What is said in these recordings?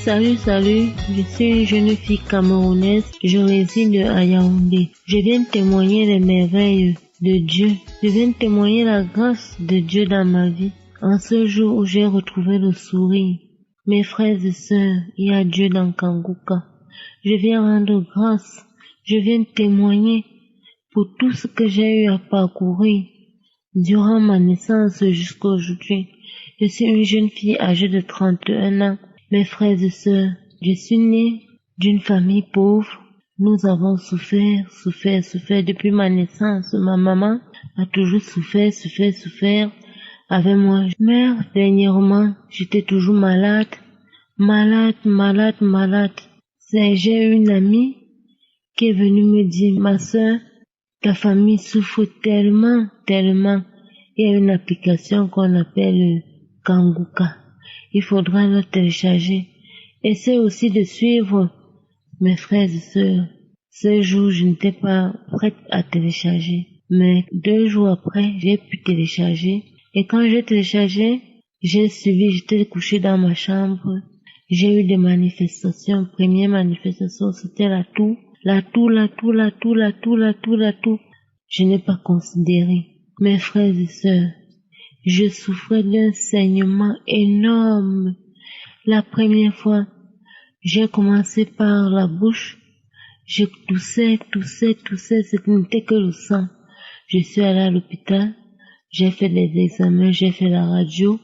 Salut, je suis une jeune fille camerounaise, je réside à Yaoundé. Je viens témoigner les merveilles de Dieu. Je viens témoigner la grâce de Dieu dans ma vie. En ce jour où j'ai retrouvé le sourire, mes frères et sœurs, il y a Dieu dans Kanguka. Je viens rendre grâce, je viens témoigner pour tout ce que j'ai eu à parcourir durant ma naissance jusqu'à aujourd'hui. Je suis une jeune fille âgée de 31 ans. Mes frères et sœurs, je suis née d'une famille pauvre. Nous avons souffert depuis ma naissance. Ma maman a toujours souffert avec moi. Mère, dernièrement, j'étais toujours malade. J'ai eu une amie qui est venue me dire, ma sœur, ta famille souffre tellement. Il y a une application qu'on appelle Kanguka. Il faudra le télécharger. Essaie aussi de suivre mes frères et sœurs. Ce jour, je n'étais pas prête à télécharger. Mais 2 jours après, j'ai pu télécharger. Et quand j'ai téléchargé, j'ai suivi, j'étais couchée dans ma chambre. J'ai eu des manifestations. Première manifestation, c'était la toux. Je n'ai pas considéré. Mes frères et sœurs, je souffrais d'un saignement énorme. La première fois, j'ai commencé par la bouche. Je toussais, ce n'était que le sang. Je suis allée à l'hôpital, j'ai fait des examens, j'ai fait la radio.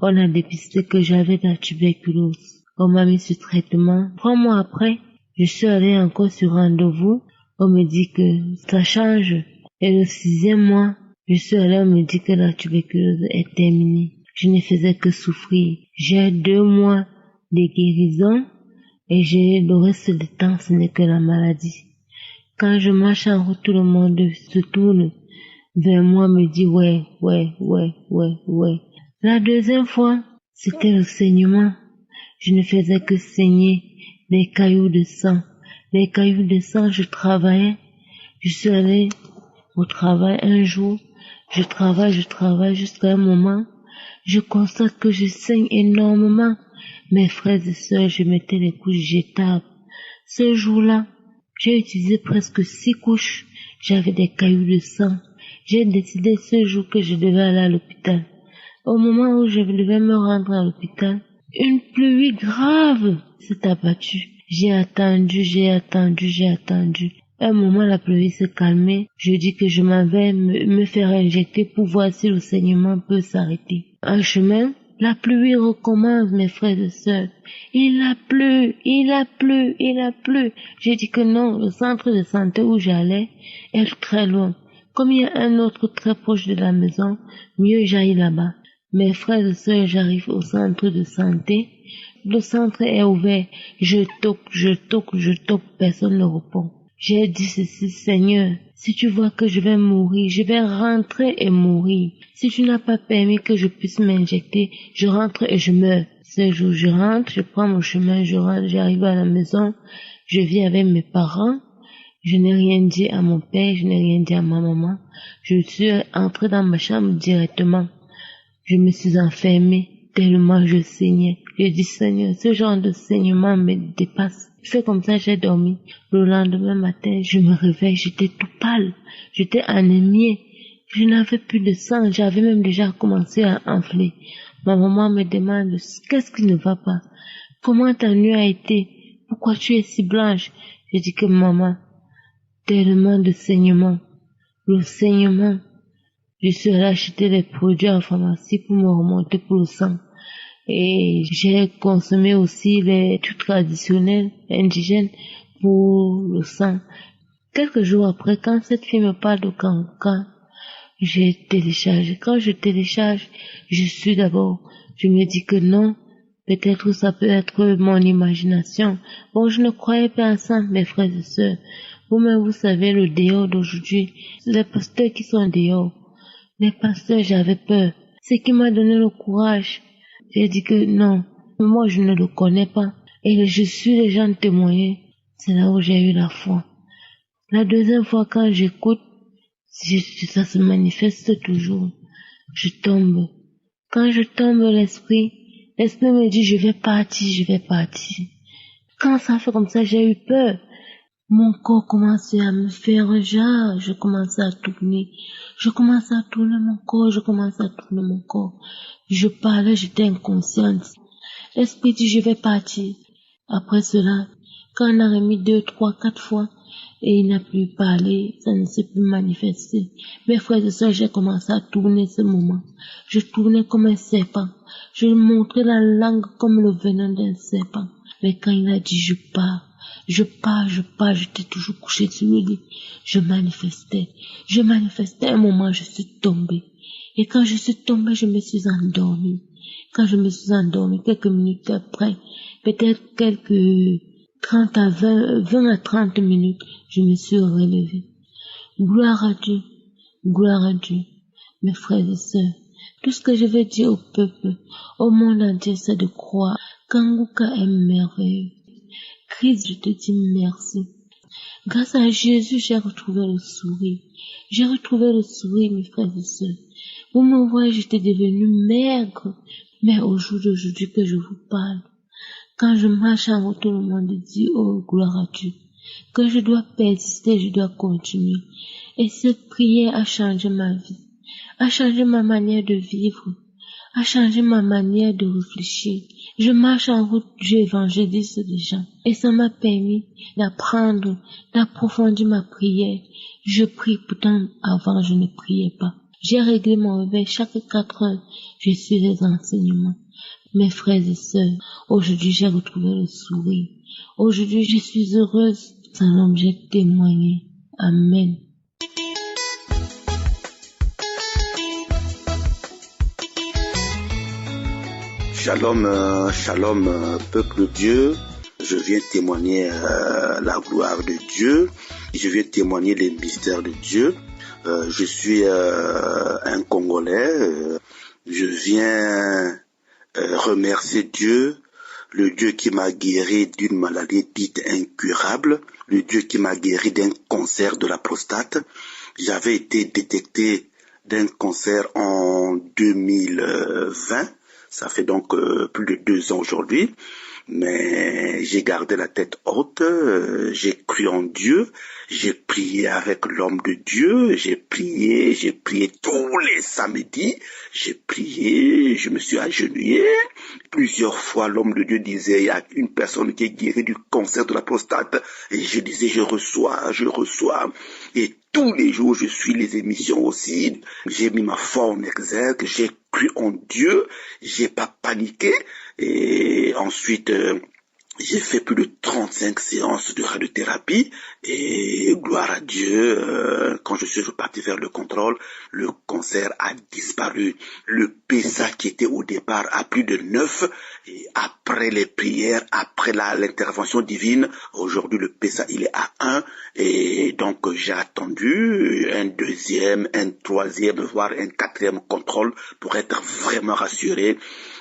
On a dépisté que j'avais de la tuberculose. On m'a mis sur traitement. 3 mois après, je suis allée encore sur rendez-vous. On me dit que ça change. Et le 6e mois, je suis allée, on me dit que la tuberculose est terminée. Je ne faisais que souffrir. J'ai 2 mois de guérison et j'ai le reste du temps, ce n'est que la maladie. Quand je marche en route, tout le monde se tourne vers moi, me dit ouais. La 2e fois, c'était le saignement. Je ne faisais que saigner des cailloux de sang. Les cailloux de sang, je travaillais. Je suis allée au travail un jour. Je travaille jusqu'à un moment. Je constate que je saigne énormément. Mes frères et sœurs, je mettais les couches jetables. Ce jour-là, j'ai utilisé presque 6 couches. J'avais des cailloux de sang. J'ai décidé ce jour que je devais aller à l'hôpital. Au moment où je devais me rendre à l'hôpital, une pluie grave s'est abattue. J'ai attendu. À un moment, la pluie s'est calmée. Je dis que je m'en vais me faire injecter pour voir si le saignement peut s'arrêter. En chemin, la pluie recommence, mes frères et sœurs. Il a plu. J'ai dit que non, le centre de santé où j'allais est très loin. Comme il y a un autre très proche de la maison, mieux j'aille là-bas. Mes frères et sœurs, j'arrive au centre de santé. Le centre est ouvert. Je toque, personne ne répond. J'ai dit ceci, Seigneur, si tu vois que je vais mourir, je vais rentrer et mourir. Si tu n'as pas permis que je puisse m'injecter, je rentre et je meurs. Ce jour, je rentre, je prends mon chemin, j'arrive à la maison, je vis avec mes parents. Je n'ai rien dit à mon père, je n'ai rien dit à ma maman. Je suis entrée dans ma chambre directement. Je me suis enfermée tellement je saignais. J'ai dit, Seigneur, ce genre de saignement me dépasse. C'est comme ça j'ai dormi. Le lendemain matin, je me réveille, j'étais tout pâle. J'étais anémiée. Je n'avais plus de sang. J'avais même déjà commencé à enfler. Ma maman me demande, qu'est-ce qui ne va pas? Comment ta nuit a été? Pourquoi tu es si blanche? J'ai dit que maman, tellement de saignement. Le saignement. Je suis allée acheter les produits en pharmacie pour me remonter pour le sang. Et j'ai consommé aussi les trucs traditionnels indigènes pour le sang. Quelques jours après, quand cette fille me parle de Kanguka, j'ai téléchargé. Quand je télécharge, je me dis que non, peut-être ça peut être mon imagination. Bon, je ne croyais pas à ça, mes frères et sœurs. Vous-même, vous savez, le dehors d'aujourd'hui, les pasteurs qui sont dehors. Les pasteurs, j'avais peur. Ce qui m'a donné le courage, j'ai dit que non, moi je ne le connais pas. Et je suis les gens témoigner. C'est là où j'ai eu la foi. La 2e fois quand j'écoute, ça se manifeste toujours. Je tombe. Quand je tombe, l'esprit L'esprit me dit, je vais partir, je vais partir. Quand ça fait comme ça, j'ai eu peur. Mon corps commençait à me faire genre, je commençais à tourner. Je commençais à tourner mon corps, je commençais à tourner mon corps. Je parlais, j'étais inconsciente. L'esprit dit, je vais partir. Après cela, quand on a remis 2, 3, 4 fois, et il n'a plus parlé, ça ne s'est plus manifesté. Mes frères et sœurs, j'ai commencé à tourner ce moment. Je tournais comme un serpent. Je montrais la langue comme le venin d'un serpent. Mais quand il a dit, je pars, j'étais toujours couché sur le lit. Je manifestais. Un moment, je suis tombée. Et quand je suis tombée, je me suis endormie. Quand je me suis endormie, quelques minutes après, peut-être quelques 30 à 20 à 30 minutes, je me suis relevée. Gloire à Dieu, gloire à Dieu, mes frères et sœurs. Tout ce que je veux dire au peuple, au monde entier, c'est de croire qu'Anguka est merveilleux. Christ, je te dis merci. Grâce à Jésus, j'ai retrouvé le sourire. J'ai retrouvé le sourire, mes frères et sœurs. Vous me voyez, j'étais devenue maigre. Mais au jour d'aujourd'hui que je vous parle, quand je marche en route, tout le monde dit, oh, gloire à Dieu. Que je dois persister, je dois continuer. Et cette prière a changé ma vie, a changé ma manière de vivre, a changé ma manière de réfléchir. Je marche en route, j'évangélise les gens. Et ça m'a permis d'apprendre, d'approfondir ma prière. Je prie, pourtant avant je ne priais pas. J'ai réglé mon réveil chaque 4 heures. Je suis les enseignements. Mes frères et sœurs, aujourd'hui j'ai retrouvé le sourire. Aujourd'hui je suis heureuse. Salom, j'ai témoigné. Amen. Shalom, shalom, peuple de Dieu. Je viens témoigner la gloire de Dieu. Je viens témoigner les mystères de Dieu. Je suis un Congolais. Je viens remercier Dieu, le Dieu qui m'a guéri d'une maladie dite incurable, le Dieu qui m'a guéri d'un cancer de la prostate. J'avais été détecté d'un cancer en 2020. Ça fait donc plus de 2 ans aujourd'hui, mais j'ai gardé la tête haute, j'ai cru en Dieu, j'ai prié avec l'homme de Dieu, j'ai prié tous les samedis, j'ai prié, je me suis agenouillé. Plusieurs fois, l'homme de Dieu disait, il y a une personne qui est guérie du cancer de la prostate, et je disais, je reçois, et tous les jours, je suis les émissions aussi. J'ai mis ma foi en exergue, j'ai cru en Dieu, j'ai pas paniqué. Et ensuite, j'ai fait plus de 35 séances de radiothérapie et gloire à Dieu, quand je suis reparti vers le contrôle, le cancer a disparu. Le PSA qui était au départ à plus de 9, et après les prières, après l'intervention divine, aujourd'hui le PSA il est à 1, et donc j'ai attendu un deuxième, un troisième, voire un quatrième contrôle pour être vraiment rassuré.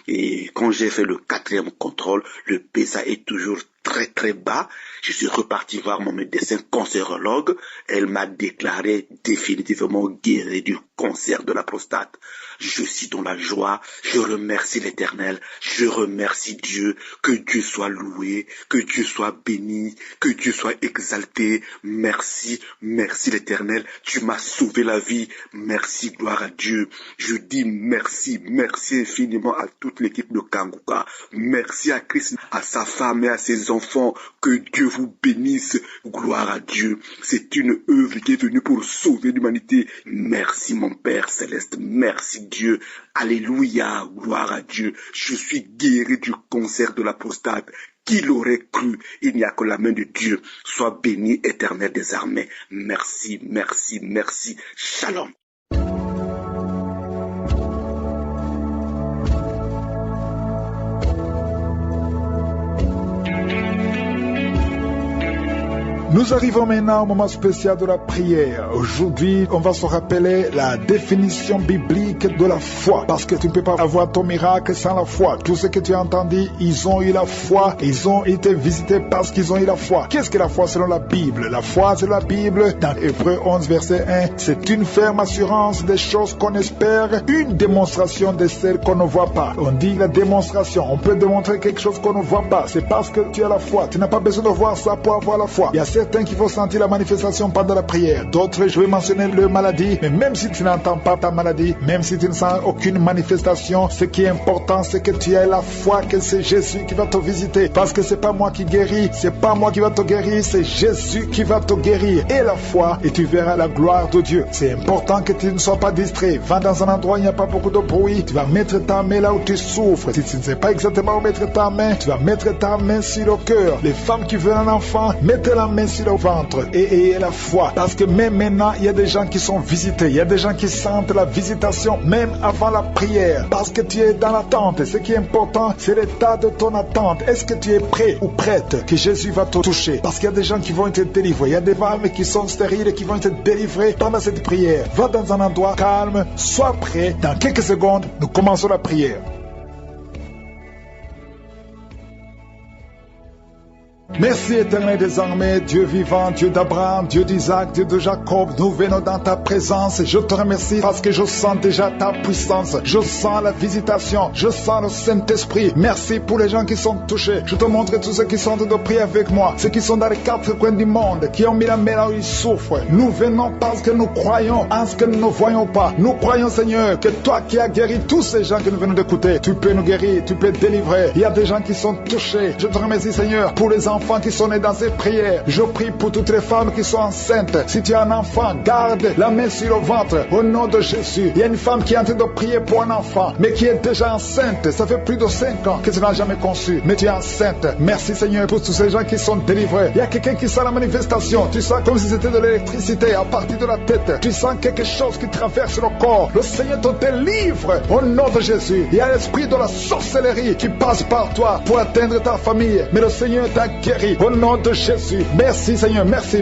Et quand j'ai fait le 4e contrôle, le PSA est toujours très très bas. Je suis reparti voir mon médecin cancérologue. Elle m'a déclaré définitivement guéri du cancer de la prostate. Je suis dans la joie. Je remercie l'Éternel. Je remercie Dieu. Que Dieu soit loué. Que Dieu soit béni. Que Dieu soit exalté. Merci. Merci l'Éternel. Tu m'as sauvé la vie. Merci, gloire à Dieu. Je dis merci. Merci infiniment à toute l'équipe de Kanguka. Merci à Christ, à sa femme et à ses enfants. Que Dieu vous bénisse. Gloire à Dieu. C'est une œuvre qui est venue pour sauver l'humanité. Merci mon Père Céleste. Merci Dieu. Alléluia. Gloire à Dieu. Je suis guéri du cancer de la prostate. Qui l'aurait cru? Il n'y a que la main de Dieu. Sois béni, Éternel des armées. Merci, merci, merci. Shalom. Nous Nous arrivons maintenant au moment spécial de la prière. Aujourd'hui, on va se rappeler la définition biblique de la foi. Parce que tu ne peux pas avoir ton miracle sans la foi. Tout ce que tu as entendu, ils ont eu la foi. Ils ont été visités parce qu'ils ont eu la foi. Qu'est-ce que la foi selon la Bible? La foi selon la Bible, dans Hébreux 11, verset 1, c'est une ferme assurance des choses qu'on espère, une démonstration de celles qu'on ne voit pas. On dit la démonstration. On peut démontrer quelque chose qu'on ne voit pas. C'est parce que tu as la foi. Tu n'as pas besoin de voir ça pour avoir la foi. Il y a certains qui vont sentir la manifestation pendant la prière. D'autres, je vais mentionner leur maladie. Mais même si tu n'entends pas ta maladie, même si tu ne sens aucune manifestation, ce qui est important, c'est que tu aies la foi que c'est Jésus qui va te visiter. Parce que c'est pas moi qui guéris, c'est pas moi qui va te guérir, c'est Jésus qui va te guérir. Et la foi, et tu verras la gloire de Dieu. C'est important que tu ne sois pas distrait. Va dans un endroit où il n'y a pas beaucoup de bruit. Tu vas mettre ta main là où tu souffres. Si tu ne sais pas exactement où mettre ta main, tu vas mettre ta main sur le cœur. Les femmes qui veulent un enfant, mettez la main sur le ventre et ayez la foi. Parce que même maintenant, il y a des gens qui sont visités. Il y a des gens qui sentent la visitation même avant la prière. Parce que tu es dans l'attente. Ce qui est important, c'est l'état de ton attente. Est-ce que tu es prêt ou prête que Jésus va te toucher? Parce qu'il y a des gens qui vont être délivrés. Il y a des femmes qui sont stériles et qui vont être délivrées pendant cette prière. Va dans un endroit calme, sois prêt. Dans quelques secondes, nous commençons la prière. Merci éternel désormais, Dieu vivant, Dieu d'Abraham, Dieu d'Isaac, Dieu de Jacob, nous venons dans ta présence. Je te remercie parce que je sens déjà ta puissance. Je sens la visitation, je sens le Saint-Esprit. Merci pour les gens qui sont touchés. Je te montre tous ceux qui sont de prier avec moi, ceux qui sont dans les quatre coins du monde, qui ont mis la main là où ils souffrent. Nous venons parce que nous croyons en ce que nous ne voyons pas. Nous croyons, Seigneur, que toi qui as guéri tous ces gens que nous venons d'écouter, tu peux nous guérir, tu peux délivrer. Il y a des gens qui sont touchés. Je te remercie, Seigneur, pour les enfants qui sont nés dans ces prières. Je prie pour toutes les femmes qui sont enceintes. Si tu as un enfant, garde la main sur le ventre au nom de Jésus. Il y a une femme qui est en train de prier pour un enfant, mais qui est déjà enceinte. Ça fait plus de 5 ans que tu n'as jamais conçu, mais tu es enceinte. Merci Seigneur pour tous ces gens qui sont délivrés. Il y a quelqu'un qui sent la manifestation. Tu sens comme si c'était de l'électricité à partir de la tête. Tu sens quelque chose qui traverse le corps. Le Seigneur te délivre au nom de Jésus. Il y a l'esprit de la sorcellerie qui passe par toi pour atteindre ta famille, mais le Seigneur t'a guéri au nom de Jésus. Merci Seigneur, merci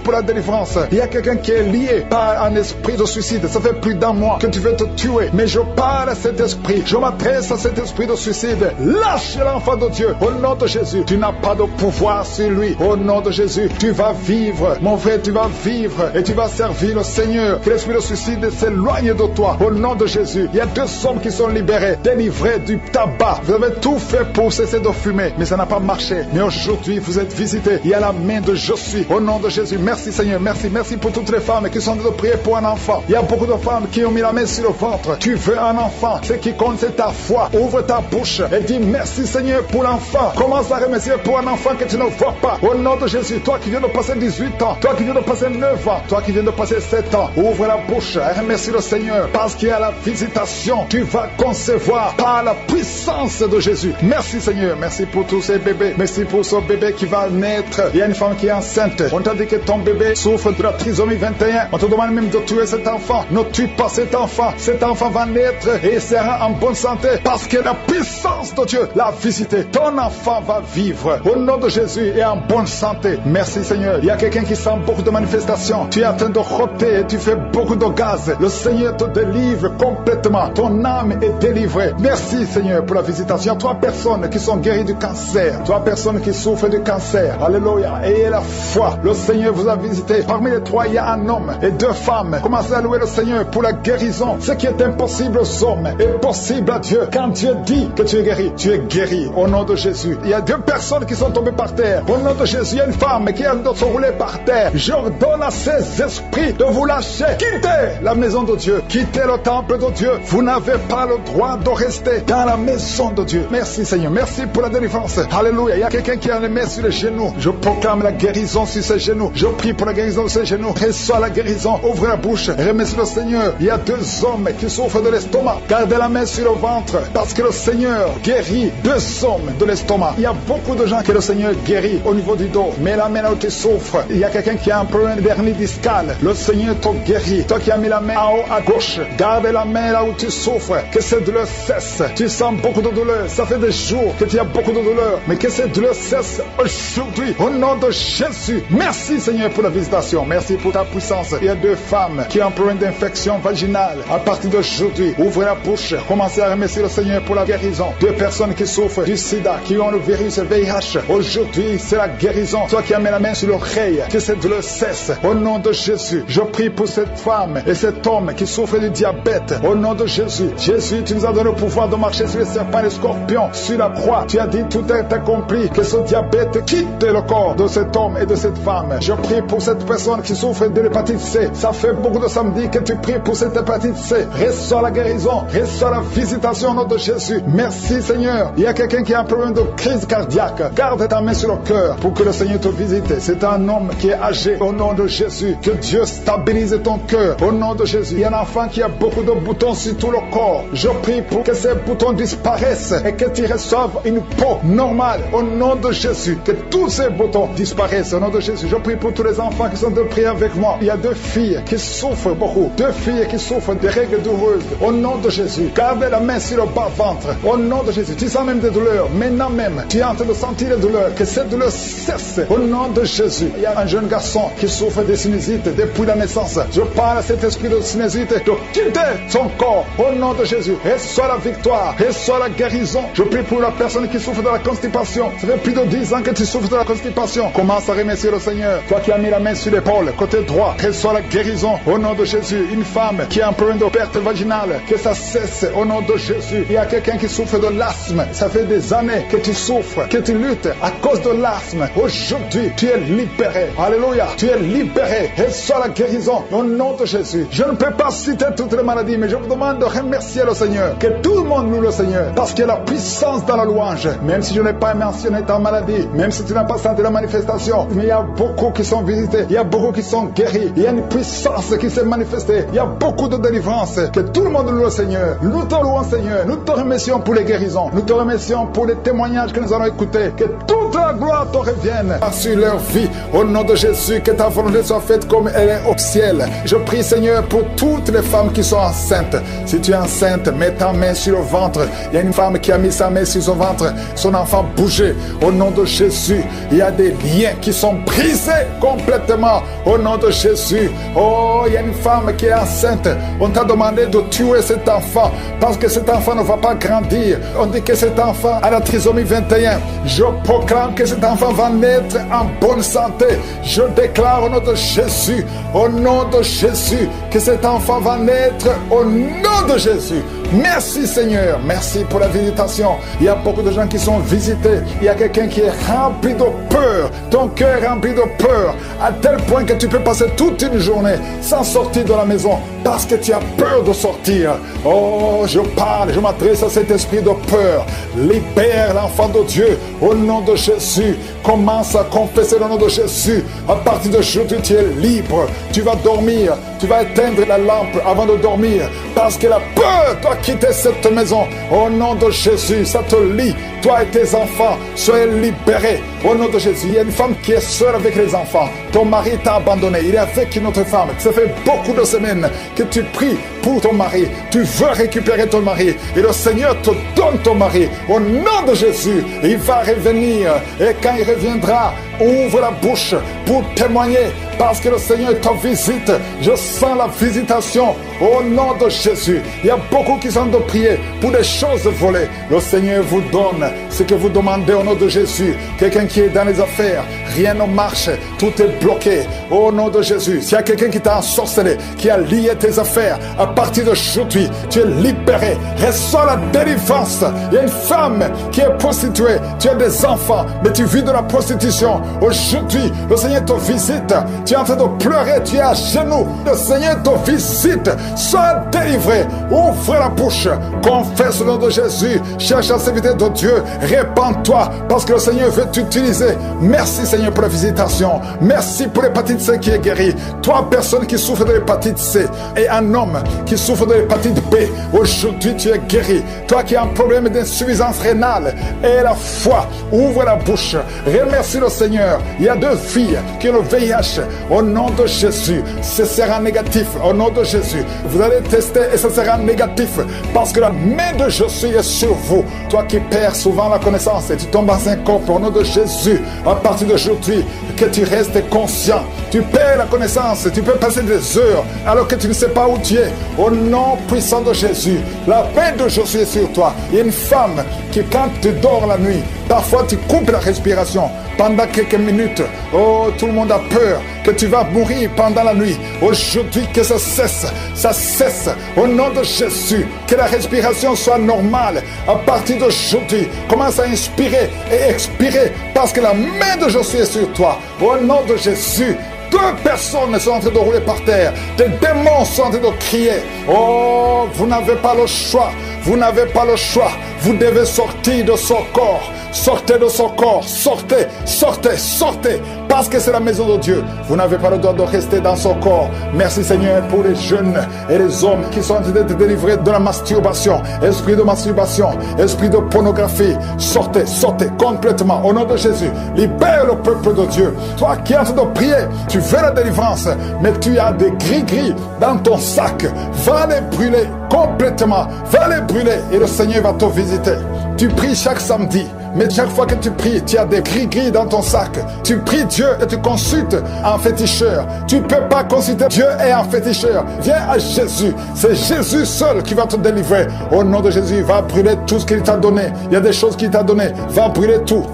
pour la délivrance. Il y a quelqu'un qui est lié par un esprit de suicide. Ça fait plus d'un mois que tu veux te tuer, mais je parle à cet esprit, je m'adresse à cet esprit de suicide. Lâche l'enfant de Dieu au nom de Jésus. Tu n'as pas de pouvoir sur lui. Au nom de Jésus, tu vas vivre, mon frère, tu vas vivre et tu vas servir le Seigneur. Que l'esprit de suicide s'éloigne de toi au nom de Jésus. Il y a 2 hommes qui sont libérés, délivrés du tabac. Vous avez tout fait pour cesser de fumer, mais ça n'a pas marché. Mais aujourd'hui, vous êtes visités. Il y a la main de Je suis au nom de Jésus. Merci Seigneur, merci pour toutes les femmes qui sont en train de prier pour un enfant. Il y a beaucoup de femmes qui ont mis la main sur le ventre. Tu veux un enfant, ce qui compte c'est ta foi. Ouvre ta bouche et dis merci Seigneur pour l'enfant. Commence à remercier pour un enfant que tu ne vois pas. Au nom de Jésus, toi qui viens de passer 18 ans, toi qui viens de passer 9 ans, toi qui viens de passer 7 ans, ouvre la bouche et remercie le Seigneur parce qu'il y a la visitation. Tu vas concevoir par la puissance de Jésus. Merci Seigneur, merci pour tous ces bébés. Merci pour ce bébé qui va naître. Il y a une femme qui est enceinte. On t'a dit que ton bébé souffre de la trisomie 21. On te demande même de tuer cet enfant. Ne tue pas cet enfant. Cet enfant va naître et il sera en bonne santé parce que la puissance de Dieu l'a visité. Ton enfant va vivre au nom de Jésus et en bonne santé. Merci Seigneur. Il y a quelqu'un qui sent beaucoup de manifestations. Tu es en train de roter et tu fais beaucoup de gaz. Le Seigneur te délivre complètement. Ton âme est délivrée. Merci Seigneur pour la visitation. 3 personnes qui sont guéries du cancer. 3 personnes qui souffrent du cancer. Alléluia. Ayez la foi. Le Seigneur vous a visité. Parmi les 3, il y a un homme et 2 femmes. Commencez à louer le Seigneur pour la guérison. Ce qui est impossible aux hommes est possible à Dieu. Quand Dieu dit que tu es guéri au nom de Jésus. Il y a 2 personnes qui sont tombées par terre. Au nom de Jésus, il y a une femme qui a de se rouler par terre. J'ordonne à ces esprits de vous lâcher. Quittez la maison de Dieu. Quittez le temple de Dieu. Vous n'avez pas le droit de rester dans la maison de Dieu. Merci Seigneur. Merci pour la délivrance. Alléluia. Il y a quelqu'un qui a les mains sur les genoux. Je proclame la guérison sur ses genoux. Je prie pour la guérison de ses genoux. Reçois la guérison. Ouvre la bouche. Remercie le Seigneur. Il y a 2 hommes qui souffrent de l'estomac. Gardez la main sur le ventre parce que le Seigneur guérit 2 hommes de l'estomac. Il y a beaucoup de gens que le Seigneur guérit au niveau du dos. Mais la main là où tu souffres, il y a quelqu'un qui a un problème d'hernie discale. Le Seigneur te guérit. Toi qui as mis la main en haut à gauche, garde la main là où tu souffres. Que cette douleur cesse. Tu sens beaucoup de douleur. Ça fait des jours que tu as beaucoup de douleur. Mais que cette douleur cesse cesse aujourd'hui au nom de Jésus. Merci Seigneur pour la visitation. Merci pour ta puissance. Il y a 2 femmes qui ont un problème d'infection vaginale. À partir d'aujourd'hui, ouvrez la bouche. Commencez à remercier le Seigneur pour la guérison. 2 personnes qui souffrent du sida, qui ont le virus VIH. Aujourd'hui, c'est la guérison. Toi qui as mis la main sur l'oreille, que cette douleur cesse. Au nom de Jésus, je prie pour cette femme et cet homme qui souffre du diabète. Au nom de Jésus. Jésus, tu nous as donné le pouvoir de marcher sur les serpents et les scorpions. Sur la croix, tu as dit tout est accompli. Que ce diabète quitte le corps de cet homme et de cette femme. Je prie pour cette personne qui souffre de l'hépatite C. Ça fait beaucoup de samedis que tu pries pour cette hépatite C. Reçois la guérison, reçois la visitation au nom de Jésus. Merci Seigneur. Il y a quelqu'un qui a un problème de crise cardiaque. Garde ta main sur le cœur pour que le Seigneur te visite. C'est un homme qui est âgé. Au nom de Jésus, que Dieu stabilise ton cœur. Au nom de Jésus, il y a un enfant qui a beaucoup de boutons sur tout le corps. Je prie pour que ces boutons disparaissent et que tu reçoives une peau normale. Au nom de Jésus, que tous ces boutons disparaissent. Au nom de Jésus, je prie pour tous les enfants qui sont de prier avec moi. Il y a 2 filles qui souffrent beaucoup. 2 filles qui souffrent de règles douloureuses. Au nom de Jésus, gardez la main sur le bas-ventre. Au nom de Jésus, tu sens même des douleurs. Maintenant même, tu es en train de sentir les douleurs. Que cette douleur cesse. Au nom de Jésus, il y a un jeune garçon qui souffre de sinusite depuis la naissance. Je parle à cet esprit de sinusite de quitter son corps. Au nom de Jésus, reçois la victoire, reçois la guérison. Je prie pour la personne qui souffre de la constipation. Ça fait plus de 10 ans que tu souffres de la constipation. Commence à remercier le Seigneur. Toi qui as mis la main sur l'épaule, côté droit, reçois la guérison. Au nom de Jésus, une femme qui a un problème de perte vaginale, que ça cesse au nom de Jésus. Il y a quelqu'un qui souffre de l'asthme. Ça fait des années que tu souffres, que tu luttes à cause de l'asthme. Aujourd'hui, tu es libéré. Alléluia. Tu es libéré. Reçois la guérison au nom de Jésus. Je ne peux pas citer toutes les maladies, mais je vous demande de remercier le Seigneur. Que tout le monde loue le Seigneur. Parce qu'il y a la puissance dans la louange. Même si je n'ai pas mentionné ta maladie, même si tu n'as pas senti la manifestation, mais il y a beaucoup qui sont visités. Il y a beaucoup qui sont guéris. Il y a une puissance qui s'est manifestée. Il y a beaucoup de délivrance. Que tout le monde loue le Seigneur. Nous te louons, Seigneur. Nous te remercions pour les guérisons. Nous te remercions pour les témoignages que nous allons écouter. Que toute la gloire te revienne sur leur vie. Au nom de Jésus, que ta volonté soit faite comme elle est au ciel. Je prie, Seigneur, pour toutes les femmes qui sont enceintes. Si tu es enceinte, mets ta main sur le ventre. Il y a une femme qui a mis sa main sur son ventre. Son enfant bougeait. Au nom de Jésus, il y a des liens qui sont brisés complètement. Au nom de Jésus. Oh, il y a une femme qui est enceinte. On t'a demandé de tuer cet enfant parce que cet enfant ne va pas grandir. On dit que cet enfant a la trisomie 21. Je proclame que cet enfant va naître en bonne santé. Je déclare au nom de Jésus, au nom de Jésus, que cet enfant va naître au nom de Jésus. Merci Seigneur, merci pour la visitation. Il y a beaucoup de gens qui sont visités. Il y a quelqu'un qui est rempli de peur. Ton cœur est rempli de peur, à tel point que tu peux passer toute une journée sans sortir de la maison parce que tu as peur de sortir. Oh, je parle, je m'adresse à cet esprit de peur. Libère l'enfant de Dieu au nom de Jésus. Commence à confesser le nom de Jésus. À partir d'aujourd'hui, tu es libre. Tu vas dormir. Tu vas éteindre la lampe avant de dormir parce que la peur doit quitter cette maison. Au nom de Jésus, ça te lie. Toi et tes enfants, soyez libérés. Au nom de Jésus, il y a une femme qui est seule avec les enfants. Ton mari t'a abandonné. Il est avec une autre femme. Ça fait beaucoup de semaines que tu pries pour ton mari. Tu veux récupérer ton mari. Et le Seigneur te donne ton mari. Au nom de Jésus, il va revenir. Et quand il reviendra, ouvre la bouche pour témoigner. Parce que le Seigneur te visite. Je sens la visitation au nom de Jésus. Il y a beaucoup qui sont de prier pour des choses volées. Le Seigneur vous donne ce que vous demandez au nom de Jésus. Quelqu'un qui est dans les affaires, rien ne marche, tout est bloqué. Au nom de Jésus, s'il y a quelqu'un qui t'a ensorcelé, qui a lié tes affaires, à partir d'aujourd'hui, tu es libéré. Reçois la délivrance. Il y a une femme qui est prostituée. Tu as des enfants, mais tu vis de la prostitution. Aujourd'hui, le Seigneur te visite. Tu es en train de pleurer, tu es à genoux. Le Seigneur te visite. Sois délivré. Ouvre la bouche. Confesse le nom de Jésus. Cherche la sécurité de Dieu. Répands-toi parce que le Seigneur veut t'utiliser. Merci Seigneur pour la visitation. Merci pour l'hépatite C qui est guérie. 3 personnes qui souffrent de l'hépatite C et un homme qui souffre de l'hépatite B. Aujourd'hui tu es guéri. Toi qui as un problème d'insuffisance rénale et la foi, ouvre la bouche. Remercie le Seigneur. Seigneur, il y a 2 filles qui ont le VIH. Au nom de Jésus, ce sera négatif. Au nom de Jésus, vous allez tester et ce sera négatif. Parce que la main de Jésus est sur vous. Toi qui perds souvent la connaissance et tu tombes en syncope, au nom de Jésus, à partir d'aujourd'hui, que tu restes conscient. Tu perds la connaissance, tu peux passer des heures alors que tu ne sais pas où tu es. Au nom puissant de Jésus, la main de Jésus est sur toi. Il y a une femme qui, quand tu dors la nuit, parfois tu coupes la respiration pendant quelques minutes. Oh, tout le monde a peur que tu vas mourir pendant la nuit. Aujourd'hui, que ça cesse. Ça cesse. Au nom de Jésus, que la respiration soit normale. À partir d'aujourd'hui, commence à inspirer et expirer parce que la main de Jésus est sur toi. Au nom de Jésus, 2 personnes sont en train de rouler par terre. Des démons sont en train de crier. Oh, vous n'avez pas le choix. Vous n'avez pas le choix. Vous devez sortir de son corps. Sortez de son corps. Sortez, sortez, sortez. Parce que c'est la maison de Dieu. Vous n'avez pas le droit de rester dans son corps. Merci Seigneur pour les jeunes et les hommes qui sont en train d'être délivrés de la masturbation. Esprit de masturbation, esprit de pornographie. Sortez, sortez complètement. Au nom de Jésus, libère le peuple de Dieu. Toi qui es en train de prier, tu veux la délivrance, mais tu as des gris-gris dans ton sac. Va les brûler complètement. Va les brûler et le Seigneur va te visiter. Tu pries chaque samedi, mais chaque fois que tu pries, tu as des gris-gris dans ton sac. Tu pries Dieu et tu consultes un féticheur. Tu ne peux pas consulter Dieu et un féticheur. Viens à Jésus. C'est Jésus seul qui va te délivrer. Au nom de Jésus, va brûler tout ce qu'il t'a donné. Il y a des choses qu'il t'a donné. Va brûler tout.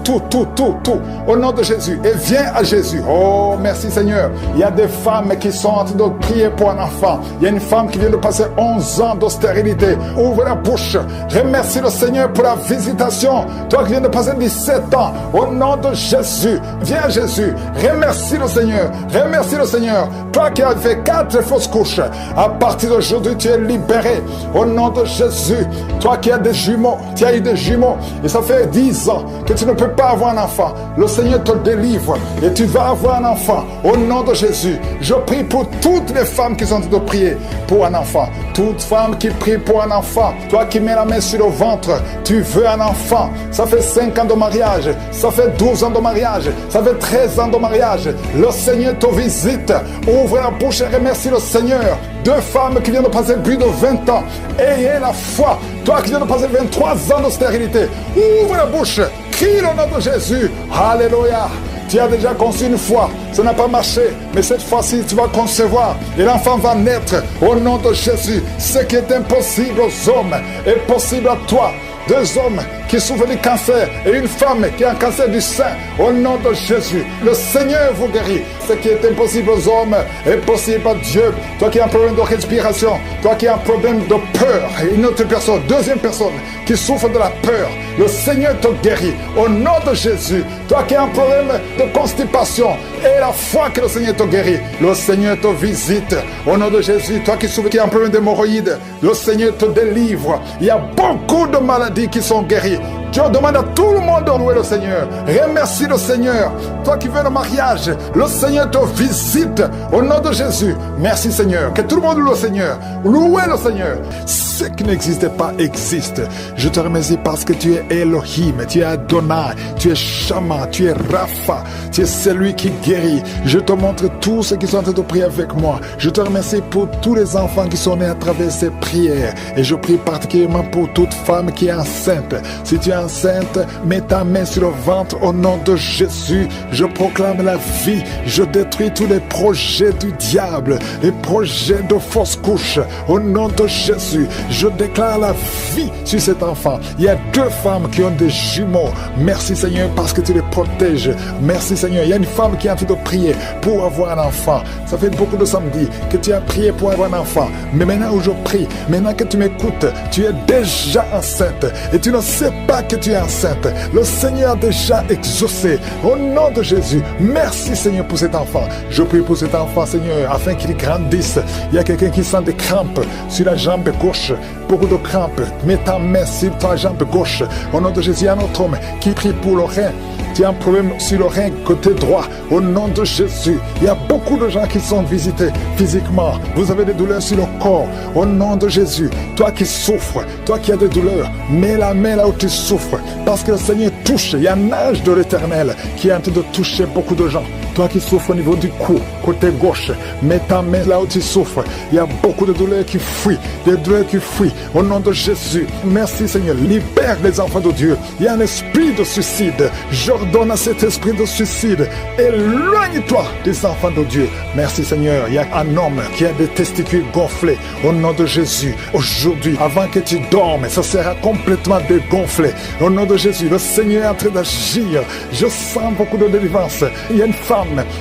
Au nom de Jésus. Et viens à Jésus. Oh, merci Seigneur. Il y a des femmes qui sont en train de prier pour un enfant. Il y a une femme qui vient de passer 11 ans de stérilité. Ouvre la bouche. Remercie le Seigneur pour la visitation. Toi qui viens de passer 17 ans, au nom de Jésus, viens Jésus, remercie le Seigneur, remercie le Seigneur. Toi qui as fait 4 fausses couches, à partir d'aujourd'hui tu es libéré, au nom de Jésus. Toi qui as des jumeaux, tu as eu des jumeaux, et ça fait 10 ans que tu ne peux pas avoir un enfant, le Seigneur te délivre, et tu vas avoir un enfant, au nom de Jésus. Je prie pour toutes les femmes qui sont en train de prier pour un enfant, toute femme qui prie pour un enfant, toi qui mets la main sur le ventre, tu veux un enfant, ça fait 5 ans de mariage, ça fait 12 ans de mariage, ça fait 13 ans de mariage, le Seigneur te visite, ouvre la bouche et remercie le Seigneur. 2 femmes qui viennent de passer plus de 20 ans, ayez la foi. Toi qui viens de passer 23 ans de stérilité, ouvre la bouche, crie le nom de Jésus, alléluia. Tu as déjà conçu une fois, ça n'a pas marché, mais cette fois-ci tu vas concevoir et l'enfant va naître au nom de Jésus. Ce qui est impossible aux hommes est possible à toi. 2 hommes qui souffrent du cancer et une femme qui a un cancer du sein, au nom de Jésus, le Seigneur vous guérit. Ce qui est impossible aux hommes est possible à Dieu. Toi qui as un problème de respiration, toi qui as un problème de peur, et une autre personne, 2e personne qui souffre de la peur, le Seigneur te guérit au nom de Jésus. Toi qui as un problème de constipation, et la foi que le Seigneur te guérit, le Seigneur te visite au nom de Jésus. Toi qui souffres, qui as un problème d'hémorroïdes, le Seigneur te délivre. Il y a beaucoup de maladies qui sont guéries. Dieu demande à tout le monde de louer le Seigneur. Remercie le Seigneur. Toi qui veux le mariage, le Seigneur te visite au nom de Jésus. Merci Seigneur. Que tout le monde loue le Seigneur. Louez le Seigneur. Ce qui n'existait pas existe. Je te remercie parce que tu es Elohim, tu es Adonai, tu es Shama, tu es Rapha, tu es celui qui guérit. Je te montre tous ceux qui sont en train de prier avec moi. Je te remercie pour tous les enfants qui sont nés à travers ces prières. Et je prie particulièrement pour toute femme qui est enceinte. Si tu es enceinte, mets ta main sur le ventre au nom de Jésus. Je proclame la vie. Je détruis tous les projets du diable, les projets de fausses couches. Au nom de Jésus, je déclare la vie sur cet enfant. Il y a 2 femmes qui ont des jumeaux. Merci Seigneur parce que tu les protèges. Merci Seigneur. Il y a une femme qui est en train de prier pour avoir un enfant. Ça fait beaucoup de samedis que tu as prié pour avoir un enfant. Mais maintenant où je prie, maintenant que tu m'écoutes, tu es déjà enceinte et tu ne sais pas que tu es enceinte. Le Seigneur a déjà exaucé. Au nom de Jésus, merci Seigneur pour cet enfant. Je prie pour cet enfant Seigneur afin qu'il grandisse. Il y a quelqu'un qui sent des crampes sur la jambe gauche. Beaucoup de crampes. Mets ta main sur ta jambe gauche. Au nom de Jésus, il y a un autre homme qui prie pour le rein. Tu as un problème sur le rein côté droit. Au nom de Jésus, il y a beaucoup de gens qui sont visités physiquement. Vous avez des douleurs sur le corps. Au nom de Jésus, toi qui souffres, toi qui as des douleurs, mets la main là où tu souffres. Parce que le Seigneur touche. Il y a un ange de l'Éternel qui est en train de toucher beaucoup de gens. Toi qui souffres au niveau du cou, côté gauche, mets ta main là où tu souffres. Il y a beaucoup de douleurs qui fuient, des douleurs qui fuient. Au nom de Jésus, merci Seigneur, libère les enfants de Dieu. Il y a un esprit de suicide. J'ordonne à cet esprit de suicide, éloigne-toi des enfants de Dieu. Merci Seigneur, il y a un homme qui a des testicules gonflés. Au nom de Jésus, aujourd'hui, avant que tu dormes, ça sera complètement dégonflé. Au nom de Jésus, le Seigneur est en train d'agir. Je sens beaucoup de délivrance. Il y a une femme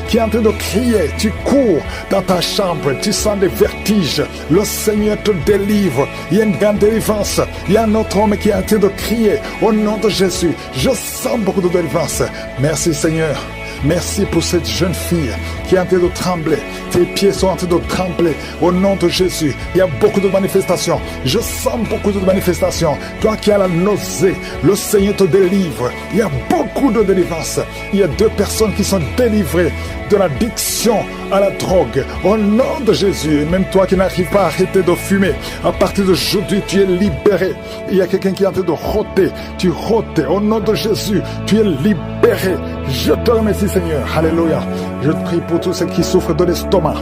qui est en train de crier. Tu cours dans ta chambre, tu sens des vertiges. Le Seigneur te délivre. Il y a une grande délivrance. Il y a un autre homme qui est en train de crier. Au nom de Jésus, je sens beaucoup de délivrance. Merci Seigneur. Merci pour cette jeune fille qui est en train de trembler. Tes pieds sont en train de trembler. Au nom de Jésus, il y a beaucoup de manifestations. Je sens beaucoup de manifestations. Toi qui as la nausée, le Seigneur te délivre. Il y a beaucoup de délivrance. Il y a 2 personnes qui sont délivrées de l'addiction à la drogue. Au nom de Jésus, et même toi qui n'arrives pas à arrêter de fumer, à partir d'aujourd'hui, tu es libéré. Il y a quelqu'un qui est en train de rôter. Tu rôtes. Au nom de Jésus, tu es libéré. Je te remercie Seigneur. Alléluia. Je te prie pour tous ceux qui souffrent de l'estomac.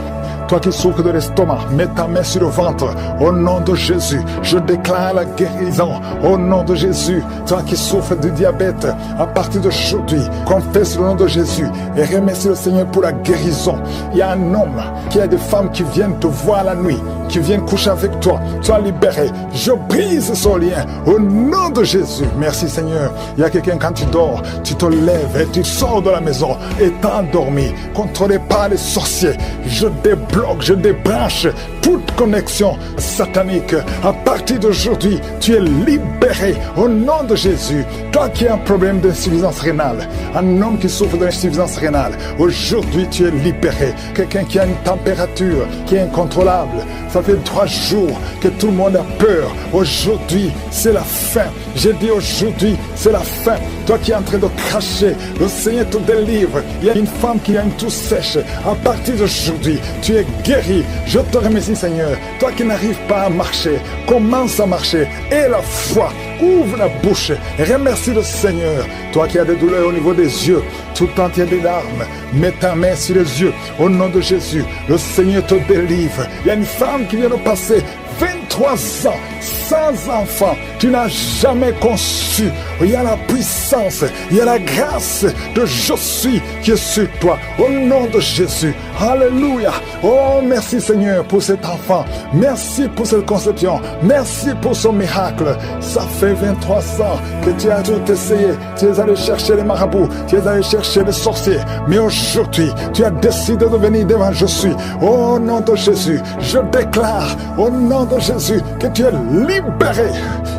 Toi qui souffres de l'estomac, mets ta main sur le ventre. Au nom de Jésus, je déclare la guérison. Au nom de Jésus, toi qui souffres du diabète, à partir d'aujourd'hui, confesse le nom de Jésus et remercie le Seigneur pour la guérison. Il y a un homme, qui a des femmes qui viennent te voir la nuit, qui viennent coucher avec toi. Sois libéré. Je brise son lien. Au nom de Jésus. Merci Seigneur. Il y a quelqu'un quand tu dors, tu te lèves et tu sors de la maison et t'es endormi, contrôlé par les sorciers. Je débloque, je débranche toute connexion satanique. À partir d'aujourd'hui, tu es libéré au nom de Jésus. Toi qui as un problème d'insuffisance rénale, un homme qui souffre d'insuffisance rénale, aujourd'hui tu es libéré. Quelqu'un qui a une température qui est incontrôlable, ça fait 3 jours que tout le monde a peur. Aujourd'hui, c'est la fin. J'ai dit aujourd'hui, c'est la fin. Toi qui es en train de cracher, le Seigneur te délivre. Il y a une femme qui a une toux sèche. À partir d'aujourd'hui, tu es guéri. Je te remercie Seigneur. Toi qui n'arrives pas à marcher, commence à marcher. Et la foi, ouvre la bouche. Remercie le Seigneur. Toi qui as des douleurs au niveau des yeux, tout entier des larmes, mets ta main sur les yeux. Au nom de Jésus, le Seigneur te délivre. Il y a une femme qui vient de passer 23 ans sans enfant. Tu n'as jamais conçu. Il y a la puissance, il y a la grâce de Je suis qui est sur toi. Au nom de Jésus. Alléluia. Oh, merci Seigneur pour cet enfant. Merci pour cette conception. Merci pour son miracle. Ça fait 23 ans que tu as tout essayé. Tu es allé chercher les marabouts. Tu es allé chercher les sorciers. Mais aujourd'hui, tu as décidé de venir devant Je suis. Au nom de Jésus, je déclare au nom de Jésus que tu es libéré.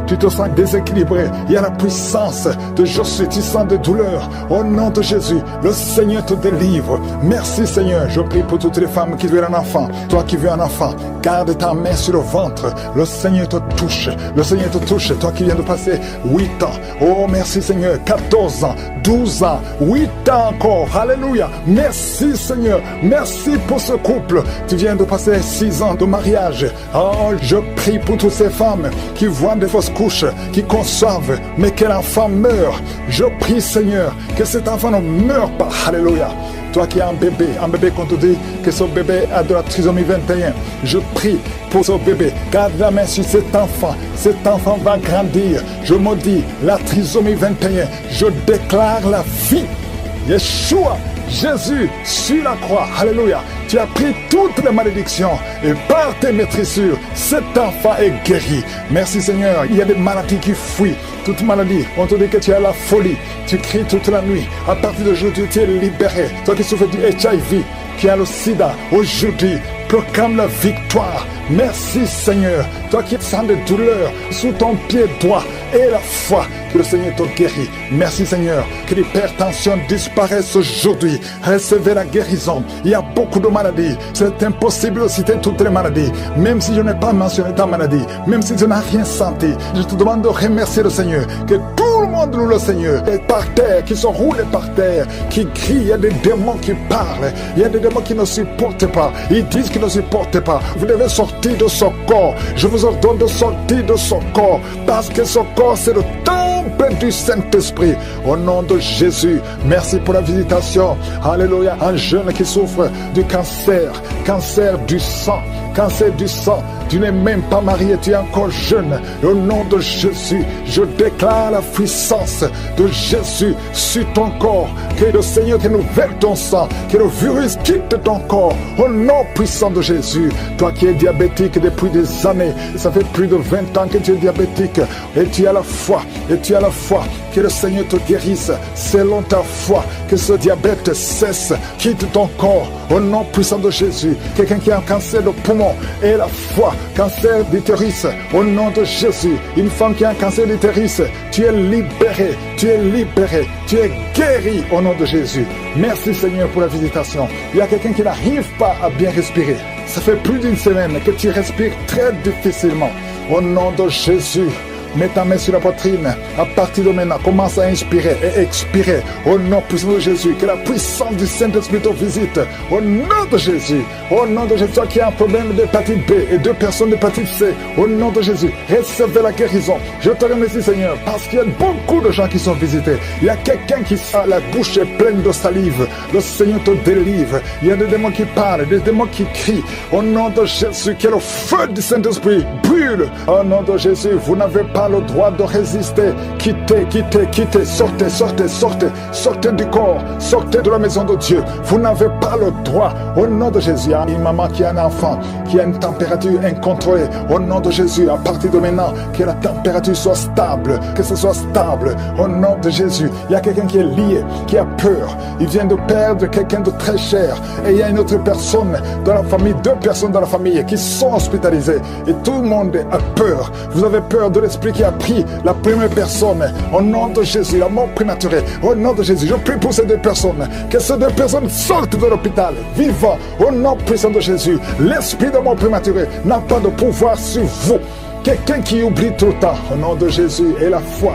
Tu te sens déséquilibré. Il y a la puissance de Je suis. Tu sens des douleurs. Au nom de Jésus, le Seigneur te délivre. Merci Seigneur. Je prie pour toutes les femmes qui veulent un enfant. Toi qui veux un enfant, garde ta main sur le ventre. Le Seigneur te touche. Le Seigneur te touche. Toi qui viens de passer 8 ans. Oh, merci Seigneur. 14 ans, 12 ans, 8 ans encore. Alléluia. Merci Seigneur. Merci pour ce couple. Tu viens de passer 6 ans de mariage. Oh, je prie pour toutes ces femmes qui voient des fausses couches, qui conçoivent, mais que l'enfant meurt. Je prie Seigneur que cet enfant ne meure pas. Alléluia. Toi qui as un bébé qu'on te dit que ce bébé a de la trisomie 21, je prie pour ce bébé. Garde la main sur cet enfant. Cet enfant va grandir. Je maudis la trisomie 21. Je déclare la vie. Yeshua, Jésus, sur la croix. Alléluia. Tu as pris toutes les malédictions et par tes maîtrissures, cet enfant est guéri. Merci Seigneur. Il y a des maladies qui fuient. Toute maladie, on te dit que tu as la folie. Tu cries toute la nuit. À partir d'aujourd'hui, tu es libéré. Toi qui souffres du HIV, qui as le sida, aujourd'hui, proclame la victoire. Merci Seigneur. Toi qui sens des douleurs sous ton pied droit et la foi que le Seigneur te guérit. Merci Seigneur. Que l'hypertension disparaisse aujourd'hui. Recevez la guérison. Il y a beaucoup de maladies. C'est impossible de citer toutes les maladies. Même si je n'ai pas mentionné ta maladie, même si je n'ai rien senti, je te demande de remercier le Seigneur. Que tout le monde loue le Seigneur. Et par terre, qui sont roulés par terre, qui crient, il y a des démons qui parlent. Il y a des démons qui ne supportent pas. Ils disent qu'ils ne supportent pas. Vous devez sortir de ce corps. Je vous ordonne de sortir de ce corps. Parce que ce corps, c'est le temple du Saint-Esprit. Au nom de Jésus, merci pour la visitation. Alléluia. Un jeune qui souffre du cancer du sang. Cancer du sang, tu n'es même pas marié, tu es encore jeune. Au nom de Jésus, je déclare la puissance de Jésus sur ton corps. Que le Seigneur renouvelle ton sang, que le virus quitte ton corps. Au nom puissant de Jésus, toi qui es diabétique depuis des années, ça fait plus de 20 ans que tu es diabétique, et tu as la foi, que le Seigneur te guérisse selon ta foi, que ce diabète cesse, quitte ton corps. Au nom puissant de Jésus, quelqu'un qui a un cancer de poumon et la foi, cancer d'utérus, au nom de Jésus, une femme qui a un cancer d'utérus, tu es libéré, tu es guéri au nom de Jésus. Merci Seigneur pour la visitation. Il y a quelqu'un qui n'arrive pas à bien respirer. Ça fait plus d'une semaine que tu respires très difficilement. Au nom de Jésus, mets ta main sur la poitrine. À partir de maintenant, commence à inspirer et expirer. Au nom puissant de Jésus, que la puissance du Saint-Esprit te visite. Au nom de Jésus, toi qui as un problème d'hépatite B et 2 personnes d'hépatite C, au nom de Jésus, recevez la guérison. Je te remercie Seigneur, parce qu'il y a beaucoup de gens qui sont visités. Il y a quelqu'un qui a la bouche pleine de salive. Le Seigneur te délivre. Il y a des démons qui parlent, des démons qui crient. Au nom de Jésus, que le feu du Saint-Esprit brûle. Au nom de Jésus, vous n'avez pas le droit de résister. Quittez, sortez du corps, sortez de la maison de Dieu. Vous n'avez pas le droit. Au nom de Jésus, il y a une maman qui a un enfant qui a une température incontrôlée. Au nom de Jésus, à partir de maintenant, que la température soit stable, que ce soit stable. Au nom de Jésus, il y a quelqu'un qui est lié, qui a peur. Il vient de perdre quelqu'un de très cher. Et il y a une autre personne dans la famille, 2 personnes dans la famille qui sont hospitalisées. Et tout le monde a peur. Vous avez peur de l'esprit qui a pris la première personne. Au nom de Jésus, la mort prématurée. Au nom de Jésus, je prie pour ces 2 personnes. Que ces 2 personnes sortent de l'hôpital, vivant. Au nom puissant de Jésus, l'esprit de mort prématurée n'a pas de pouvoir sur vous. Quelqu'un qui oublie tout le temps, au nom de Jésus, et la foi.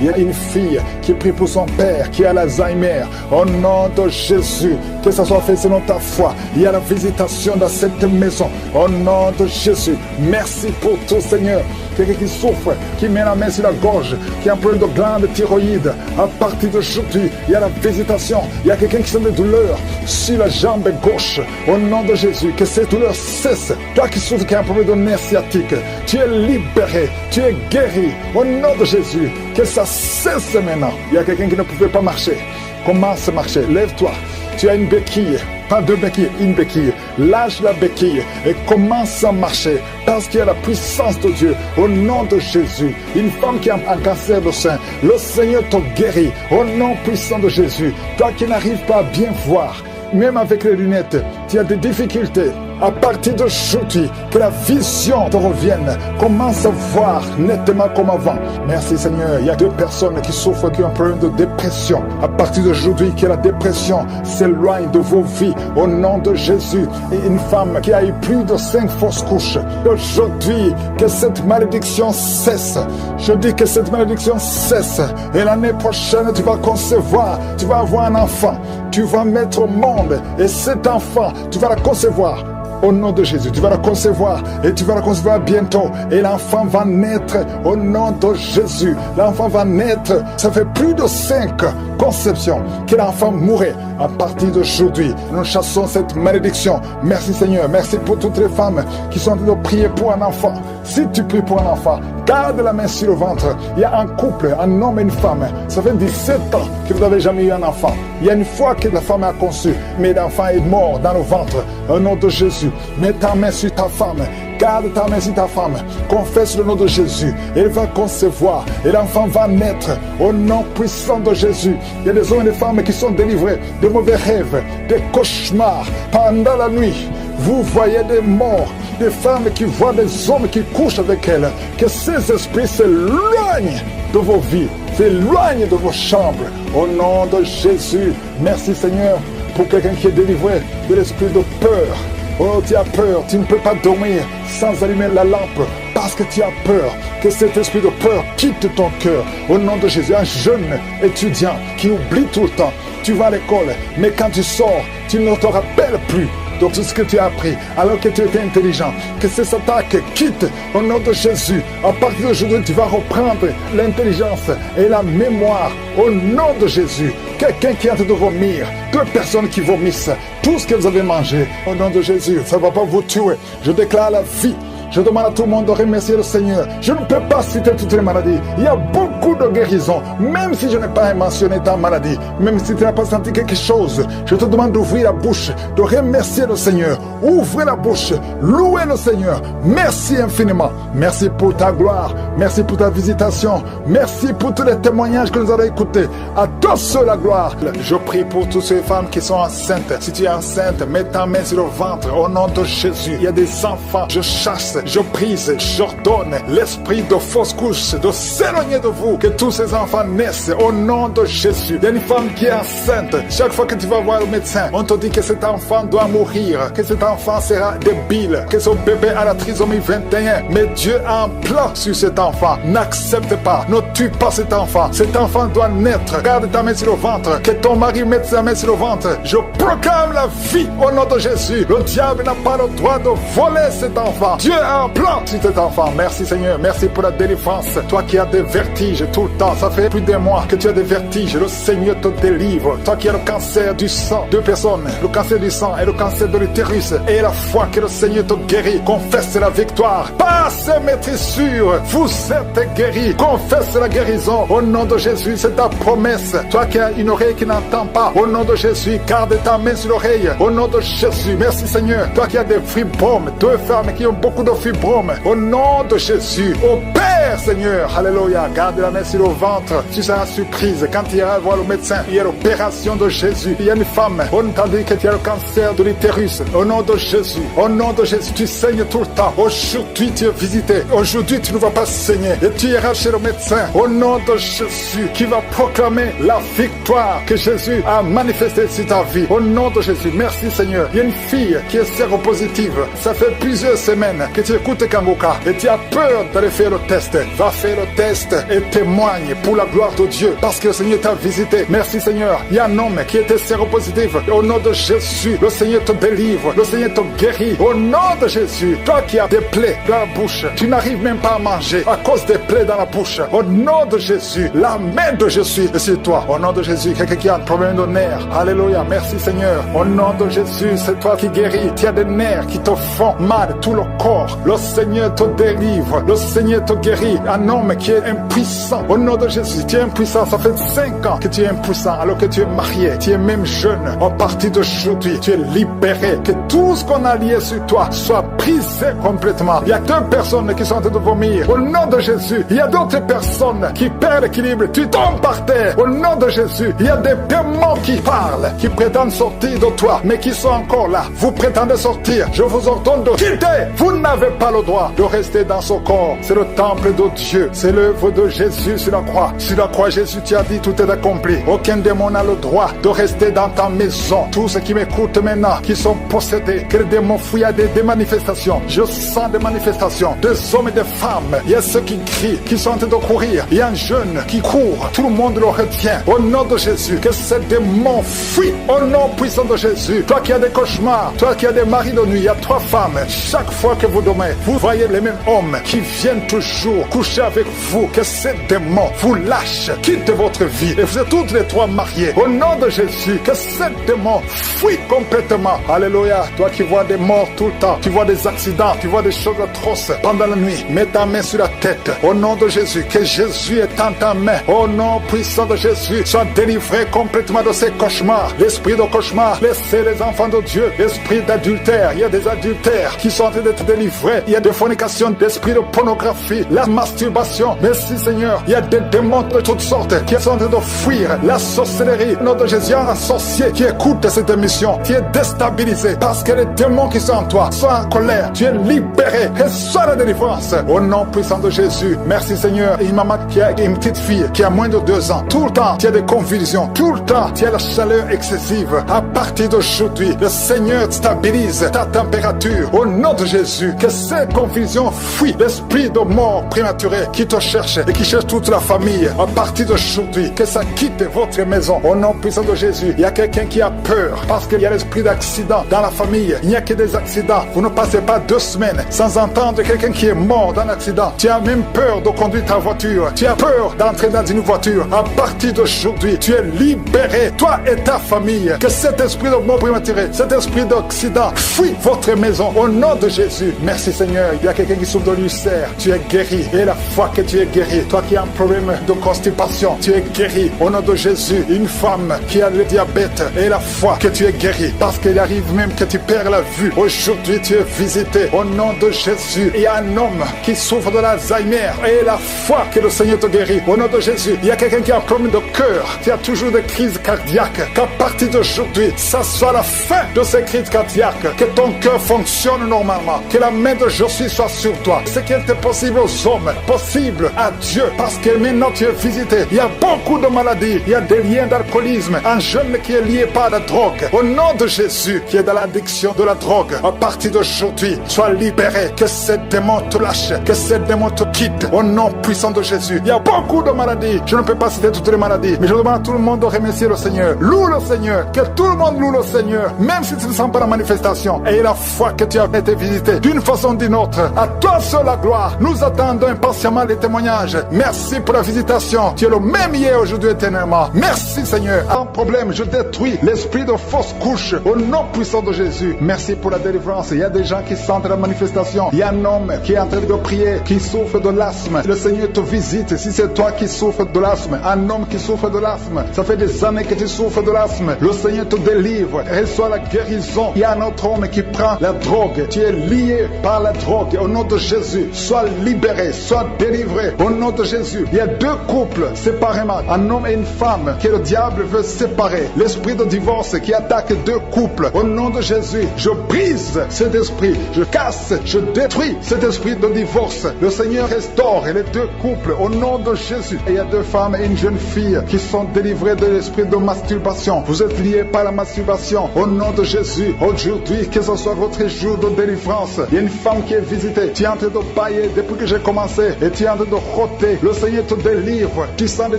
Il y a une fille qui prie pour son père, qui a l'Alzheimer. Au nom de Jésus, que ça soit fait selon ta foi. Il y a la visitation dans cette maison. Au nom de Jésus, merci pour tout Seigneur. Quelqu'un qui souffre, qui met la main sur la gorge, qui a un problème de glande thyroïde. À partir d'aujourd'hui, il y a la visitation. Il y a quelqu'un qui sent des douleurs sur la jambe gauche. Au nom de Jésus, que ces douleurs cessent. Toi qui souffres, qui a un problème de nerf sciatique, tu es libéré, tu es guéri. Au nom de Jésus, que ça cesse maintenant. Il y a quelqu'un qui ne pouvait pas marcher. Commence à marcher, lève-toi. Tu as une béquille, pas 2 béquilles, une béquille. Lâche la béquille et commence à marcher parce qu'il y a la puissance de Dieu. Au nom de Jésus, une femme qui a un cancer de sein, le Seigneur te guérit. Au nom puissant de Jésus, toi qui n'arrives pas à bien voir, même avec les lunettes, tu as des difficultés. À partir d'aujourd'hui, que la vision te revienne. Commence à voir nettement comme avant. Merci Seigneur. Il y a 2 personnes qui souffrent, qui ont un problème de dépression. À partir d'aujourd'hui, que la dépression s'éloigne de vos vies. Au nom de Jésus. Et une femme qui a eu plus de 5 fausses couches. Aujourd'hui, que cette malédiction cesse. Je dis que cette malédiction cesse. Et l'année prochaine, tu vas concevoir. Tu vas avoir un enfant. Tu vas mettre au monde. Et cet enfant, tu vas la concevoir. Au nom de Jésus, tu vas la concevoir et tu vas la concevoir bientôt. Et l'enfant va naître au nom de Jésus. L'enfant va naître. Ça fait plus de 5 conceptions que l'enfant mourrait. À partir d'aujourd'hui, nous chassons cette malédiction. Merci Seigneur. Merci pour toutes les femmes qui sont en train de prier pour un enfant. Si tu pries pour un enfant, garde la main sur le ventre. Il y a un couple, un homme et une femme. Ça fait 17 ans que vous n'avez jamais eu un enfant. Il y a une fois que la femme a conçu, mais l'enfant est mort dans le ventre. Au nom de Jésus, mets ta main sur ta femme. Garde ta main sur ta femme. Confesse le nom de Jésus. Elle va concevoir. Et l'enfant va naître. Au nom puissant de Jésus. Il y a des hommes et des femmes qui sont délivrés de mauvais rêves, des cauchemars. Pendant la nuit, vous voyez des morts. Des femmes qui voient des hommes qui couchent avec elles. Que ces esprits s'éloignent de vos vies. S'éloignent de vos chambres. Au nom de Jésus. Merci Seigneur pour quelqu'un qui est délivré de l'esprit de peur. Oh, tu as peur, tu ne peux pas dormir sans allumer la lampe parce que tu as peur. Que cet esprit de peur quitte ton cœur. Au nom de Jésus, un jeune étudiant qui oublie tout le temps. Tu vas à l'école, mais quand tu sors, tu ne te rappelles plus de tout ce que tu as appris alors que tu étais intelligent. Que ces attaques quittent au nom de Jésus. À partir d'aujourd'hui, tu vas reprendre l'intelligence et la mémoire au nom de Jésus. Quelqu'un qui est en train de vomir, 2 personnes qui vomissent tout ce que vous avez mangé au nom de Jésus, ça ne va pas vous tuer. Je déclare la vie. Je demande à tout le monde de remercier le Seigneur. Je ne peux pas citer toutes les maladies. Il y a beaucoup de guérisons. Même si je n'ai pas mentionné ta maladie, même si tu n'as pas senti quelque chose, je te demande d'ouvrir la bouche, de remercier le Seigneur. Ouvrez la bouche, louez le Seigneur. Merci infiniment. Merci pour ta gloire. Merci pour ta visitation. Merci pour tous les témoignages que nous avons écoutés. À tous la gloire. Je prie pour toutes ces femmes qui sont enceintes. Si tu es enceinte, mets ta main sur le ventre. Au nom de Jésus, il y a des enfants. Je chasse. Je prise, j'ordonne l'esprit de fausse couche de s'éloigner de vous, que tous ces enfants naissent au nom de Jésus. Il y a une femme qui est enceinte. Chaque fois que tu vas voir le médecin, on te dit que cet enfant doit mourir, que cet enfant sera débile, que son bébé a la trisomie 21. Mais Dieu a un plan sur cet enfant. N'accepte pas, ne tue pas cet enfant. Cet enfant doit naître. Garde ta main sur le ventre, que ton mari mette sa main sur le ventre. Je proclame la vie au nom de Jésus. Le diable n'a pas le droit de voler cet enfant. Dieu a un plan sur cet enfant. Merci Seigneur, merci pour la délivrance. Toi qui as des vertiges tout le temps, ça fait plus d'un mois que tu as des vertiges. Le Seigneur te délivre. Toi qui as le cancer du sang, 2 personnes, le cancer du sang et le cancer de l'utérus, et la foi que le Seigneur te guérit, confesse la victoire. Passe maîtrise sûre, vous êtes guéris. Confesse la guérison au nom de Jésus, c'est ta promesse. Toi qui as une oreille qui n'entend pas, au nom de Jésus, garde ta main sur l'oreille, au nom de Jésus. Merci Seigneur. Toi qui as des fibromes, 2 femmes qui ont beaucoup de fibromes, au nom de Jésus, opère Seigneur, alléluia. Garde la main sur le ventre, tu seras surprise quand tu iras voir le médecin. Il y a l'opération de Jésus. Il y a une femme, on t'a dit que tu as le cancer de l'utérus, au nom de Jésus, au nom de Jésus, tu saignes tout le temps. Aujourd'hui tu es visité, aujourd'hui tu ne vas pas saigner, et tu iras chez le médecin, au nom de Jésus, qui va proclamer la victoire que Jésus a manifestée sur ta vie, au nom de Jésus. Merci Seigneur. Il y a une fille qui est séropositive, ça fait plusieurs semaines que tu écoutes Kangoka et tu as peur d'aller faire le test. Va faire le test et témoigne pour la gloire de Dieu, parce que le Seigneur t'a visité. Merci Seigneur. Il y a un homme qui était séropositif, et au nom de Jésus, le Seigneur te délivre, le Seigneur te guérit, au nom de Jésus. Toi qui as des plaies dans la bouche, tu n'arrives même pas à manger à cause des plaies dans la bouche, au nom de Jésus, la main de Jésus est sur toi. Au nom de Jésus, quelqu'un qui a un problème de nerfs, alléluia, merci Seigneur. Au nom de Jésus, c'est toi qui guéris. Tu as des nerfs qui te font mal, tout le corps, le Seigneur te délivre, le Seigneur te guérit. Un homme qui est impuissant, au nom de Jésus, tu es impuissant, ça fait 5 ans que tu es impuissant alors que tu es marié, tu es même jeune. À partir d'aujourd'hui, tu es libéré, que tout ce qu'on a lié sur toi soit brisé complètement. Il y a 2 personnes qui sont en train de vomir, au nom de Jésus. Il y a d'autres personnes qui perdent l'équilibre, tu tombes par terre, au nom de Jésus. Il y a des démons qui parlent, qui prétendent sortir de toi, mais qui sont encore là. Vous prétendez sortir, je vous ordonne de quitter. Vous n'avez pas le droit de rester dans ce corps. C'est le temple de Dieu, c'est l'œuvre de Jésus sur la croix. Sur la croix, Jésus, tu as dit tout est accompli. Aucun démon n'a le droit de rester dans ta maison. Tous ceux qui m'écoutent maintenant, qui sont possédés, que les démons fuient à des manifestations. Je sens des manifestations, des hommes et des femmes. Il y a ceux qui crient, qui sont en train de courir. Il y a un jeune qui court, tout le monde le retient. Au nom de Jésus, que ces démons fuient. Au nom puissant de Jésus. Toi qui as des cauchemars, toi qui as des maris de nuit, il y a 3 femmes. Chaque fois que vous dormez, vous voyez les mêmes hommes qui viennent toujours coucher avec vous. Que ces démons vous lâchent, quitte votre vie. Et vous êtes toutes les 3 mariés. Au nom de Jésus, que ces démons fuient complètement. Alléluia. Toi qui vois des morts tout le temps, tu vois des accidents, tu vois des choses atroces pendant la nuit, mets ta main sur la tête. Au nom de Jésus, que Jésus est en ta main. Au nom puissant de Jésus, sois délivré complètement de ces cauchemars. L'esprit de cauchemar, laissez les enfants de Dieu. L'esprit d'adultère, il y a des adultères qui sont en train d'être délivrés. Il y a des fornications, d'esprit de pornographie. La masturbation. Merci Seigneur, il y a des démons de toutes sortes qui sont en train de fuir la sorcellerie. Au nom de Jésus, il y a un sorcier qui écoute cette émission, qui est déstabilisé parce que les démons qui sont en toi sont en colère. Tu es libéré et sois la délivrance. Au nom puissant de Jésus, merci Seigneur. Une maman qui a une petite fille qui a moins de 2 ans, tout le temps tu as des convulsions, tout le temps tu as la chaleur excessive. À partir d'aujourd'hui, le Seigneur stabilise ta température. Au nom de Jésus, que ces confusions fuient. L'esprit de mort prématurée qui te cherche et qui cherche toute la famille, à partir d'aujourd'hui, que ça quitte votre maison. Au nom puissant de Jésus, il y a quelqu'un qui a peur parce qu'il y a l'esprit d'accident dans la famille. Il n'y a que des accidents. Vous ne passez pas 2 semaines sans entendre quelqu'un qui est mort dans l'accident. Tu as même peur de conduire ta voiture. Tu as peur d'entrer dans une voiture. À partir d'aujourd'hui, tu es libéré, toi et ta famille. Que cet esprit de mort prématurée, cet esprit d'accident fuit votre maison. Au nom de Jésus, merci Seigneur. Il y a quelqu'un qui souffre de l'ulcère. Tu es guéri. Et la foi que tu es guéri. Toi qui as un problème de constipation, tu es guéri. Au nom de Jésus, une femme qui a le diabète, et la foi que tu es guéri. Parce qu'il arrive même que tu perds la vue. Aujourd'hui, tu es visité. Au nom de Jésus, il y a un homme qui souffre de l'Alzheimer. Et la foi que le Seigneur te guérit. Au nom de Jésus, il y a quelqu'un qui a un problème de cœur. Tu as toujours des crises cardiaques. Qu'à partir d'aujourd'hui, ça soit la fin de ces crises cardiaques. Que ton cœur fonctionne normalement. Que la main de Jésus soit sur toi. Ce qui était possible aux hommes, possible à Dieu. Parce que maintenant tu es visité. Il y a beaucoup de maladies. Il y a des liens d'alcoolisme. Un jeune qui est lié par la drogue. Au nom de Jésus, qui est dans l'addiction de la drogue. À partir d'aujourd'hui, sois libéré. Que ces démons te lâchent. Que ces démons te quittent. Au nom puissant de Jésus. Il y a beaucoup de maladies. Je ne peux pas citer toutes les maladies. Mais je demande à tout le monde de remercier le Seigneur. Loue le Seigneur. Que tout le monde loue le Seigneur. Même si tu ne sens pas la manifestation. Et la foi que tu as été visité. D'une façon ou d'une autre. À toi seul la gloire. Nous attendons impatiemment les témoignages. Merci pour la visitation. Tu es le même hier, aujourd'hui, éternellement. Merci Seigneur. Un problème, je détruis l'esprit de fausse couche. Au nom puissant de Jésus. Merci pour la délivrance. Il y a des gens qui sentent la manifestation. Il y a un homme qui est en train de prier, qui souffre de l'asthme. Le Seigneur te visite. Si c'est toi qui souffres de l'asthme, un homme qui souffre de l'asthme, ça fait des années que tu souffres de l'asthme. Le Seigneur te délivre. Reçois la guérison. Il y a un autre homme qui prend la drogue. Tu es lié par la drogue. Au nom de Jésus, sois libéré, sois délivré. Au nom de Jésus, il y a 2 couples séparément, un homme et une femme, que le diable veut séparer. L'esprit de divorce qui attaque 2 couples. Au nom de Jésus, je brise cet esprit, je casse, je détruis cet esprit de divorce. Le Seigneur restaure les 2 couples. Au nom de Jésus. Et il y a 2 femmes et une jeune fille qui sont délivrées de l'esprit de masturbation. Vous êtes liés par la masturbation. Au nom de Jésus, aujourd'hui, que ce soit votre jour de délivrance. Il y a une femme qui est visitée. Tu es en train de bailler depuis que j'ai commencé et tu es en train de roter. Le Seigneur te délivre. Tu sens des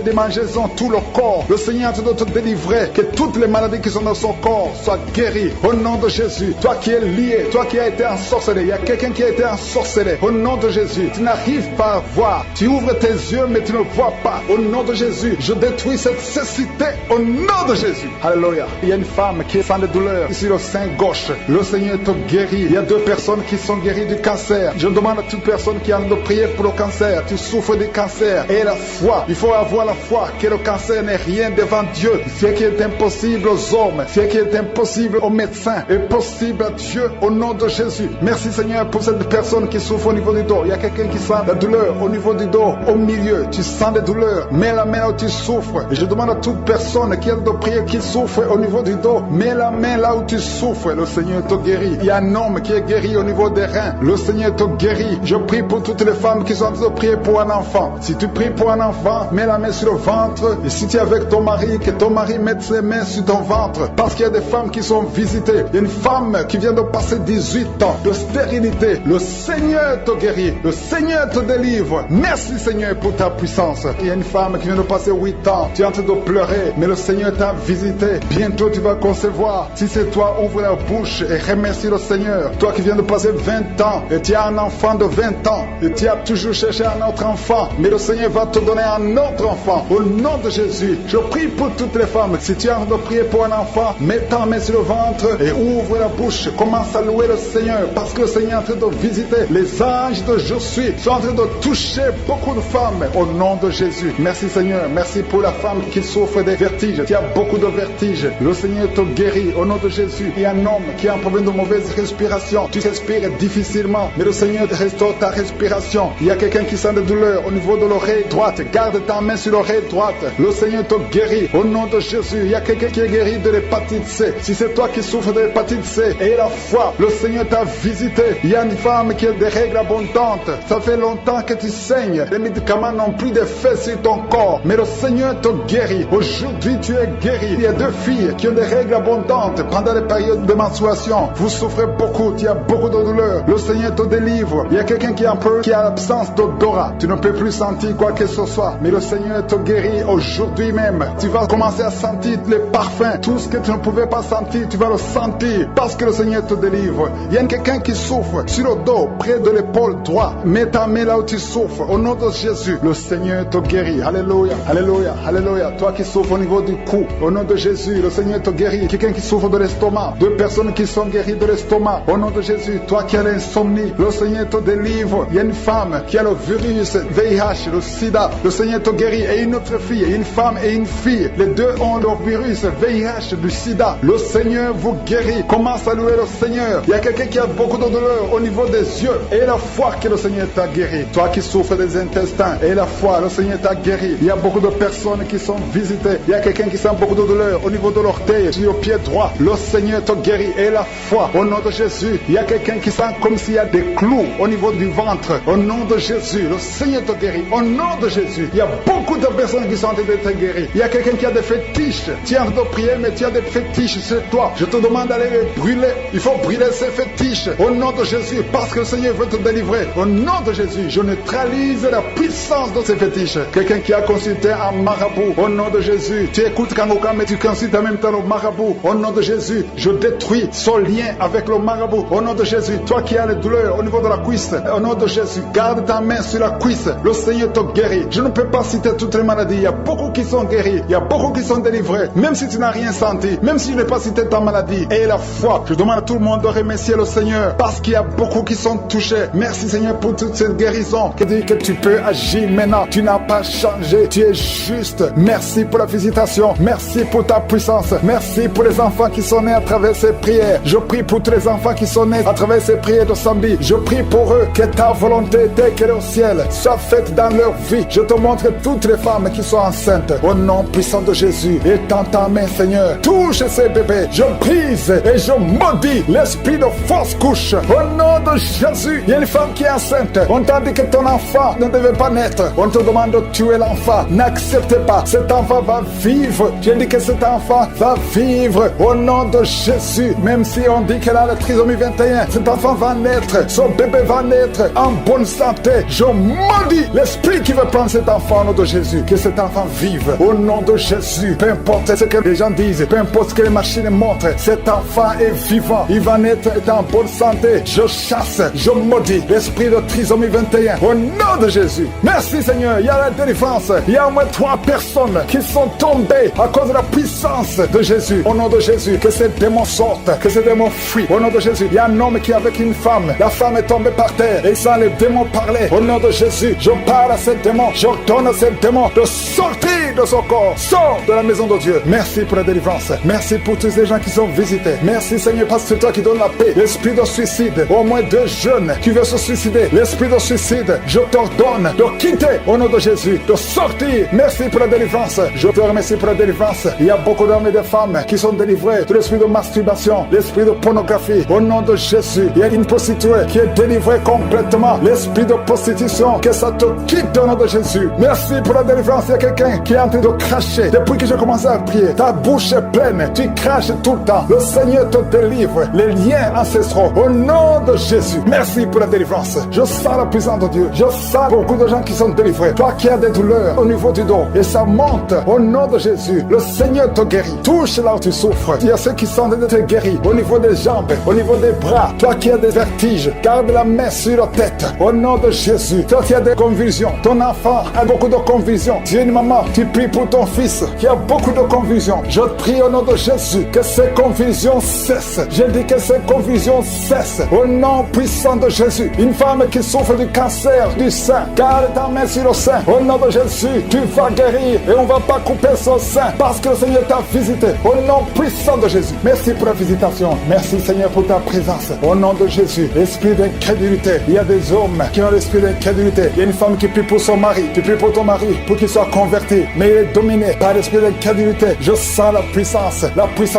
démangeaisons tout le corps. Le Seigneur est en train de te délivrer. Que toutes les maladies qui sont dans son corps soient guéries. Au nom de Jésus. Toi qui es lié, toi qui as été ensorcelé. Il y a quelqu'un qui a été ensorcelé. Au nom de Jésus. Tu n'arrives pas à voir. Tu ouvres tes yeux mais tu ne vois pas. Au nom de Jésus. Je détruis cette cécité. Au nom de Jésus. Alléluia. Il y a une femme qui sent des douleurs sur le sein gauche. Le Seigneur te guérit. Il y a 2 personnes qui sont guéries du cancer. Je demande à toute personne qui a envie de prier pour le cancer. Tu souffres du cancer. Et la foi. Il faut avoir la foi que le cancer n'est rien devant Dieu. Ce qui est impossible aux hommes, ce qui est impossible aux médecins, est possible à Dieu au nom de Jésus. Merci Seigneur pour cette personne qui souffre au niveau du dos. Il y a quelqu'un qui sent la douleur au niveau du dos, au milieu. Tu sens des douleurs. Mets la main où tu souffres. Et je demande à toute personne qui a de prier, qui souffre au niveau du dos. Mets la main là où tu souffres. Le Seigneur te guérit. Il y a un homme qui est guéri au niveau des reins. Le Seigneur te guérit. Je prie pour toutes les femmes qui sont en train de prier pour un enfant. Si tu pries pour un enfant, mets la main sur le ventre. Et si tu es avec ton mari, que ton mari mette ses mains sur ton ventre. Parce qu'il y a des femmes qui sont visitées. Il y a une femme qui vient de passer 18 ans de stérilité. Le Seigneur te guérit. Le Seigneur te délivre. Merci Seigneur pour ta puissance. Il y a une femme qui vient de passer 8 ans. Tu es en train de pleurer, mais le Seigneur t'a visité. Bientôt tu vas concevoir. Si c'est toi, ouvre la bouche et remercie le Seigneur. Toi qui viens de passer 20 ans et tu as un enfant de 20 ans et tu as toujours cherché un autre enfant, mais le Seigneur va te donner un autre enfant. Au nom de Jésus, je prie pour toutes les femmes. Si tu as envie de prier pour un enfant, mets ta main sur le ventre et ouvre la bouche. Commence à louer le Seigneur parce que le Seigneur est en train de visiter. Les anges de Je suis sont en train de toucher beaucoup de femmes au nom de Jésus. Merci Seigneur. Merci pour la femme qui souffre des vertiges. Tu as beaucoup de vertiges. Le Seigneur te guérit au nom de Jésus. Il y a un homme qui a un problème de mauvaise respiration. Tu respires difficilement, mais le Seigneur restaure ta respiration. Il y a quelqu'un qui sent des douleurs au niveau de l'oreille droite. Garde ta main sur l'oreille droite. Le Seigneur te guérit au nom de Jésus. Il y a quelqu'un qui est guéri de l'hépatite C. Si c'est toi qui souffres de l'hépatite C et la foi, le Seigneur t'a visité. Il y a une femme qui a des règles abondantes. Ça fait longtemps que tu saignes. Les médicaments n'ont plus d'effet sur ton corps. Mais le Seigneur te guérit. Aujourd'hui, tu es guéri. Il y a 2 filles qui ont des règles abondantes pendant les périodes de menstruation. Vous souffrez beaucoup. Il y a beaucoup de douleurs. Le Seigneur te délivre. Il y a quelqu'un qui a l'absence d'odorat. Tu ne peux plus sentir quoi que ce soit. Mais le Seigneur te guérit aujourd'hui même. Tu vas commencer à sentir les parfums. Tout ce que tu ne pouvais pas sentir, tu vas le sentir parce que le Seigneur te délivre. Il y a quelqu'un qui souffre sur le dos, près de l'épaule droite. Mets ta main là où tu souffres. Au nom de Jésus, le Seigneur te guérit. Alléluia, alléluia, alléluia. Toi qui souffres au niveau du cou, au nom de Jésus, le Seigneur te guérit. Quelqu'un qui souffre de l'estomac, 2 personnes qui sont guéries de l'estomac. Au nom de Jésus, toi qui as l'insomnie, le Seigneur te délivre. Il y a une femme qui a le virus VIH, le sida. Le Seigneur te guérit. Et une autre fille, une femme et une fille. Les 2 ont le virus VIH, du sida. Le Seigneur vous guérit. Commence à louer le Seigneur. Il y a quelqu'un qui a beaucoup de douleur au niveau des yeux. Et la foi que le Seigneur t'a guéri. Toi qui souffres des intestins. Et la foi, le Seigneur t'a guéri. Il y a beaucoup de personnes qui sont visitées. Il y a quelqu'un qui sent beaucoup de douleur au niveau de l'orteil, sur le pied droit. Le Seigneur te guérit. Et la foi, au nom de Jésus. Il y a quelqu'un qui sent comme s'il y a des clous au niveau du ventre. Au nom de Jésus, le Seigneur te guérit. Au nom de Jésus, il y a beaucoup de personnes qui sont en train d'être guéries. Il y a quelqu'un qui a des fétiches. Tu es en train de prier, mais tu as des fétiches sur toi. Je te demande d'aller les brûler. Il faut brûler ces fétiches. Au nom de Jésus, parce que le Seigneur veut te délivrer. Au nom de Jésus, je neutralise la puissance de ces fétiches. Quelqu'un qui a consulté un marabout. Au nom de Jésus, tu écoutes Kangoka, mais tu consultes en même temps le marabout. Au nom de Jésus, je détruis son lien avec le marabout. Au nom de Jésus, toi qui as les douleurs au niveau de la cuisse, au nom de Jésus, garde ta main sur la cuisse. Le Seigneur te guérit. Je ne peux pas citer toutes les maladies. Il y a beaucoup qui sont guéris. Il y a beaucoup qui sont délivrés. Même si tu n'as rien senti, même si je n'ai pas cité ta maladie. Et la foi, je demande à tout le monde de remercier le Seigneur parce qu'il y a beaucoup qui sont touchés. Merci Seigneur pour toute cette guérison. Qui dit que tu peux agir maintenant. Tu n'as pas changé. Tu es juste. Merci pour la visitation. Merci pour ta puissance. Merci pour les enfants qui sont nés à travers ces prières. Je prie pour tous les enfants qui sont nés à travers ces prières de samedi. Je prie pour eux que ta volonté dès qu'elle est au ciel soit faite dans leur vie. Je te montre toutes les femmes qui sont enceintes. Au nom puissant de Jésus. Et dans ta main Seigneur, touche ces bébés. Je brise et je maudis l'esprit de fausse couche. Au nom de Jésus, il y a une femme qui est enceinte. On t'a dit que ton enfant ne devait pas naître. On te demande de tuer l'enfant. N'acceptez pas. Cet enfant va vivre. J'ai dit que cet enfant va vivre au nom de Jésus. Même si on dit qu'elle a la trisomie 21, cet enfant va naître. Son bébé va naître en bonne santé. Je maudis l'esprit qui veut prendre cet enfant au nom de Jésus. Que cet enfant vive au nom de Jésus. Peu importe ce que les gens disent, peu importe ce que les machines montrent, cet enfant est vivant. Il va naître en bonne santé. Je chasse, je maudis l'esprit de trisomie 21 au nom de Jésus. Merci Seigneur. Il y a la délivrance. Il y a au moins 3 personnes qui sont tombées à cause de la puissance de Jésus. Au nom de Jésus, que ces démons sortent, que ces démons fuient. Au nom de Jésus, il y a un homme qui est avec une femme. La femme est tombée par terre et sans les démons parler. Au nom de Jésus, je parle à ces démons. J'ordonne à ces démons de sortir de son corps. Sors de la maison de Dieu. Merci pour la délivrance. Merci pour tous ces gens qui sont visités. Merci Seigneur parce que c'est toi qui donnes la paix. L'esprit de suicide, au moins 2 jeunes qui veulent se suicider. L'esprit de suicide, je t'ordonne de quitter au nom de Jésus, de sortir. Merci pour la délivrance. Je te remercie pour la délivrance. Il y a beaucoup d'hommes et de femmes qui sont délivrés de l'esprit de masturbation, l'esprit de pornographie. Au nom de Jésus, il y a une prostituée qui est délivrée complètement. L'esprit de prostitution, que ça te quitte au nom de Jésus. Merci pour la délivrance. Il y a quelqu'un qui est en train de cracher. Depuis que j'ai commencé à prier, ta bouche est pleine. Tu craches tout le temps. Le Seigneur te délivre. Les liens ancestraux. Au nom de Jésus. Merci pour la délivrance. Je sens la puissance de Dieu. Je sens beaucoup de gens qui sont délivrés. Toi qui as des douleurs au niveau du dos et ça monte. Au nom de Jésus. Le Seigneur te guérit. Touche là où tu souffres. Il y a ceux qui sont d'être guéris au niveau des jambes, au niveau des bras. Toi qui as des vertiges, garde la main sur la tête. Au nom de Jésus. Toi qui as des convulsions. Ton enfant a beaucoup de convulsions. Tu es une maman. Tu prie pour ton fils qui a beaucoup de confusion. Je prie au nom de Jésus que ces confusions cessent. Je dis que ces confusions cessent. Au nom puissant de Jésus. Une femme qui souffre du cancer du sein, garde ta main sur le sein. Au nom de Jésus, tu vas guérir et on ne va pas couper son sein parce que le Seigneur t'a visité. Au nom puissant de Jésus. Merci pour la visitation. Merci Seigneur pour ta présence. Au nom de Jésus, l'esprit d'incrédulité. Il y a des hommes qui ont l'esprit d'incrédulité. Il y a une femme qui prie pour son mari. Tu pries pour ton mari pour qu'il soit converti. Mais il est dominé par l'esprit d'incrédulité. Je sens la puissance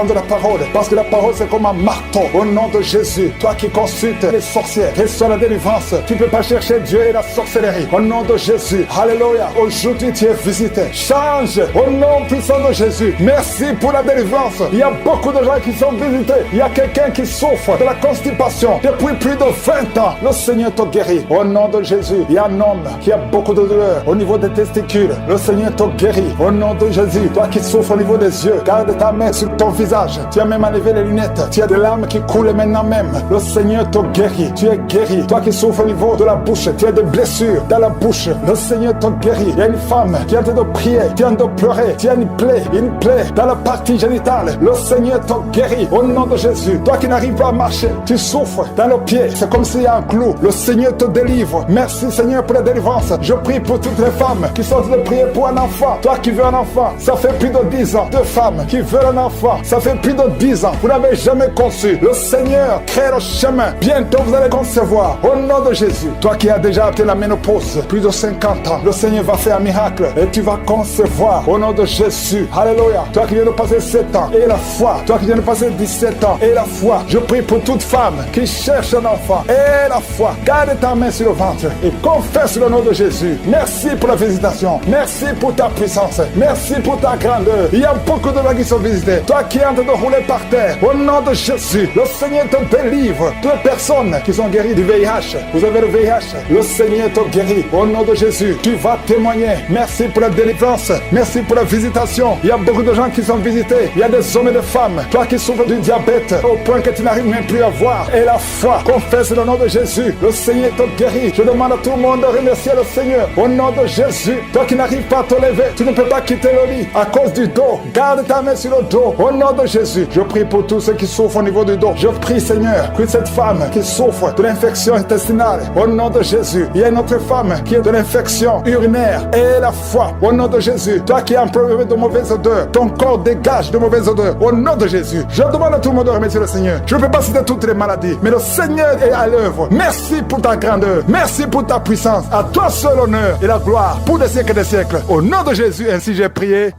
de la parole. Parce que la parole c'est comme un marteau. Au nom de Jésus, toi qui consultes les sorcières, reçois la délivrance. Tu ne peux pas chercher Dieu et la sorcellerie. Au nom de Jésus, alléluia. Aujourd'hui tu es visité. Change au nom puissant de Jésus. Merci pour la délivrance. Il y a beaucoup de gens qui sont visités. Il y a quelqu'un qui souffre de la constipation depuis plus de 20 ans. Le Seigneur te guérit. Au nom de Jésus, il y a un homme qui a beaucoup de douleur au niveau des testicules. Le Seigneur te guérit. Au nom de Jésus, toi qui souffres au niveau des yeux, garde ta main sur ton visage. Tu as même enlevé les lunettes. Tu as des larmes qui coulent maintenant même. Le Seigneur te guérit. Tu es guéri. Toi qui souffres au niveau de la bouche, tu as des blessures dans la bouche. Le Seigneur te guérit. Il y a une femme qui est en train de prier, qui est en train de pleurer. Tu as une plaie dans la partie génitale. Le Seigneur te guérit. Au nom de Jésus, toi qui n'arrives pas à marcher, tu souffres dans le pied. C'est comme s'il y a un clou. Le Seigneur te délivre. Merci Seigneur pour la délivrance. Je prie pour toutes les femmes qui sont en train de prier pour un enfant. Toi qui veux un enfant, ça fait plus de 10 ans. Deux femmes qui veulent un enfant, ça fait plus de 10 ans. Vous n'avez jamais conçu. Le Seigneur crée le chemin. Bientôt vous allez concevoir. Au nom de Jésus, toi qui as déjà atteint la ménopause, plus de 50 ans, le Seigneur va faire un miracle et tu vas concevoir. Au nom de Jésus, alléluia. Toi qui viens de passer 7 ans et la foi. Toi qui viens de passer 17 ans et la foi. Je prie pour toute femme qui cherche un enfant et la foi. Garde ta main sur le ventre et confesse le nom de Jésus. Merci pour la visitation. Merci pour ta puissance. Merci pour ta grandeur. Il y a beaucoup de gens qui sont visités. Toi qui es en train de rouler par terre, au nom de Jésus, le Seigneur te délivre. Toutes les personnes qui sont guéries du VIH, vous avez le VIH, le Seigneur te guérit. Au nom de Jésus, tu vas témoigner. Merci pour la délivrance. Merci pour la visitation. Il y a beaucoup de gens qui sont visités. Il y a des hommes et des femmes. Toi qui souffres du diabète au point que tu n'arrives même plus à voir. Et la foi, confesse le nom de Jésus. Le Seigneur te guérit. Je demande à tout le monde de remercier le Seigneur. Au nom de Jésus, toi qui n'arrives pas à te lever, tu ne peux pas quitter le lit à cause du dos. Garde ta main sur le dos. Au nom de Jésus, je prie pour tous ceux qui souffrent au niveau du dos. Je prie Seigneur, que cette femme qui souffre de l'infection intestinale, au nom de Jésus, il y a une autre femme qui est de l'infection urinaire. Et la foi, au nom de Jésus, toi qui as un problème de mauvaise odeur, ton corps dégage de mauvaise odeur. Au nom de Jésus, je demande à tout le monde de remercier le Seigneur. Je ne peux pas citer toutes les maladies, mais le Seigneur est à l'œuvre. Merci pour ta grandeur. Merci pour ta puissance. À toi seul l'honneur et la gloire pour des siècles et des siècles. Au nom de Jésus, ainsi j'ai prié.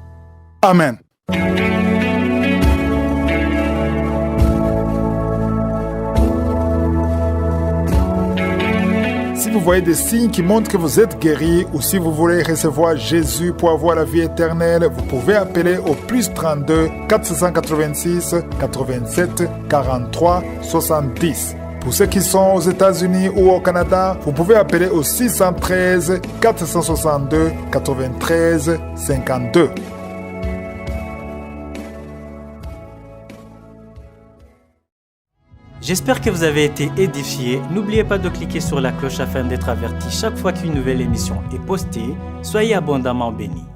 Amen. Si vous voyez des signes qui montrent que vous êtes guéri ou si vous voulez recevoir Jésus pour avoir la vie éternelle, vous pouvez appeler au plus 32 486 87 43 70. Pour ceux qui sont aux États-Unis ou au Canada, vous pouvez appeler au 613 462 93 52. J'espère que vous avez été édifiés. N'oubliez pas de cliquer sur la cloche afin d'être averti chaque fois qu'une nouvelle émission est postée. Soyez abondamment bénis.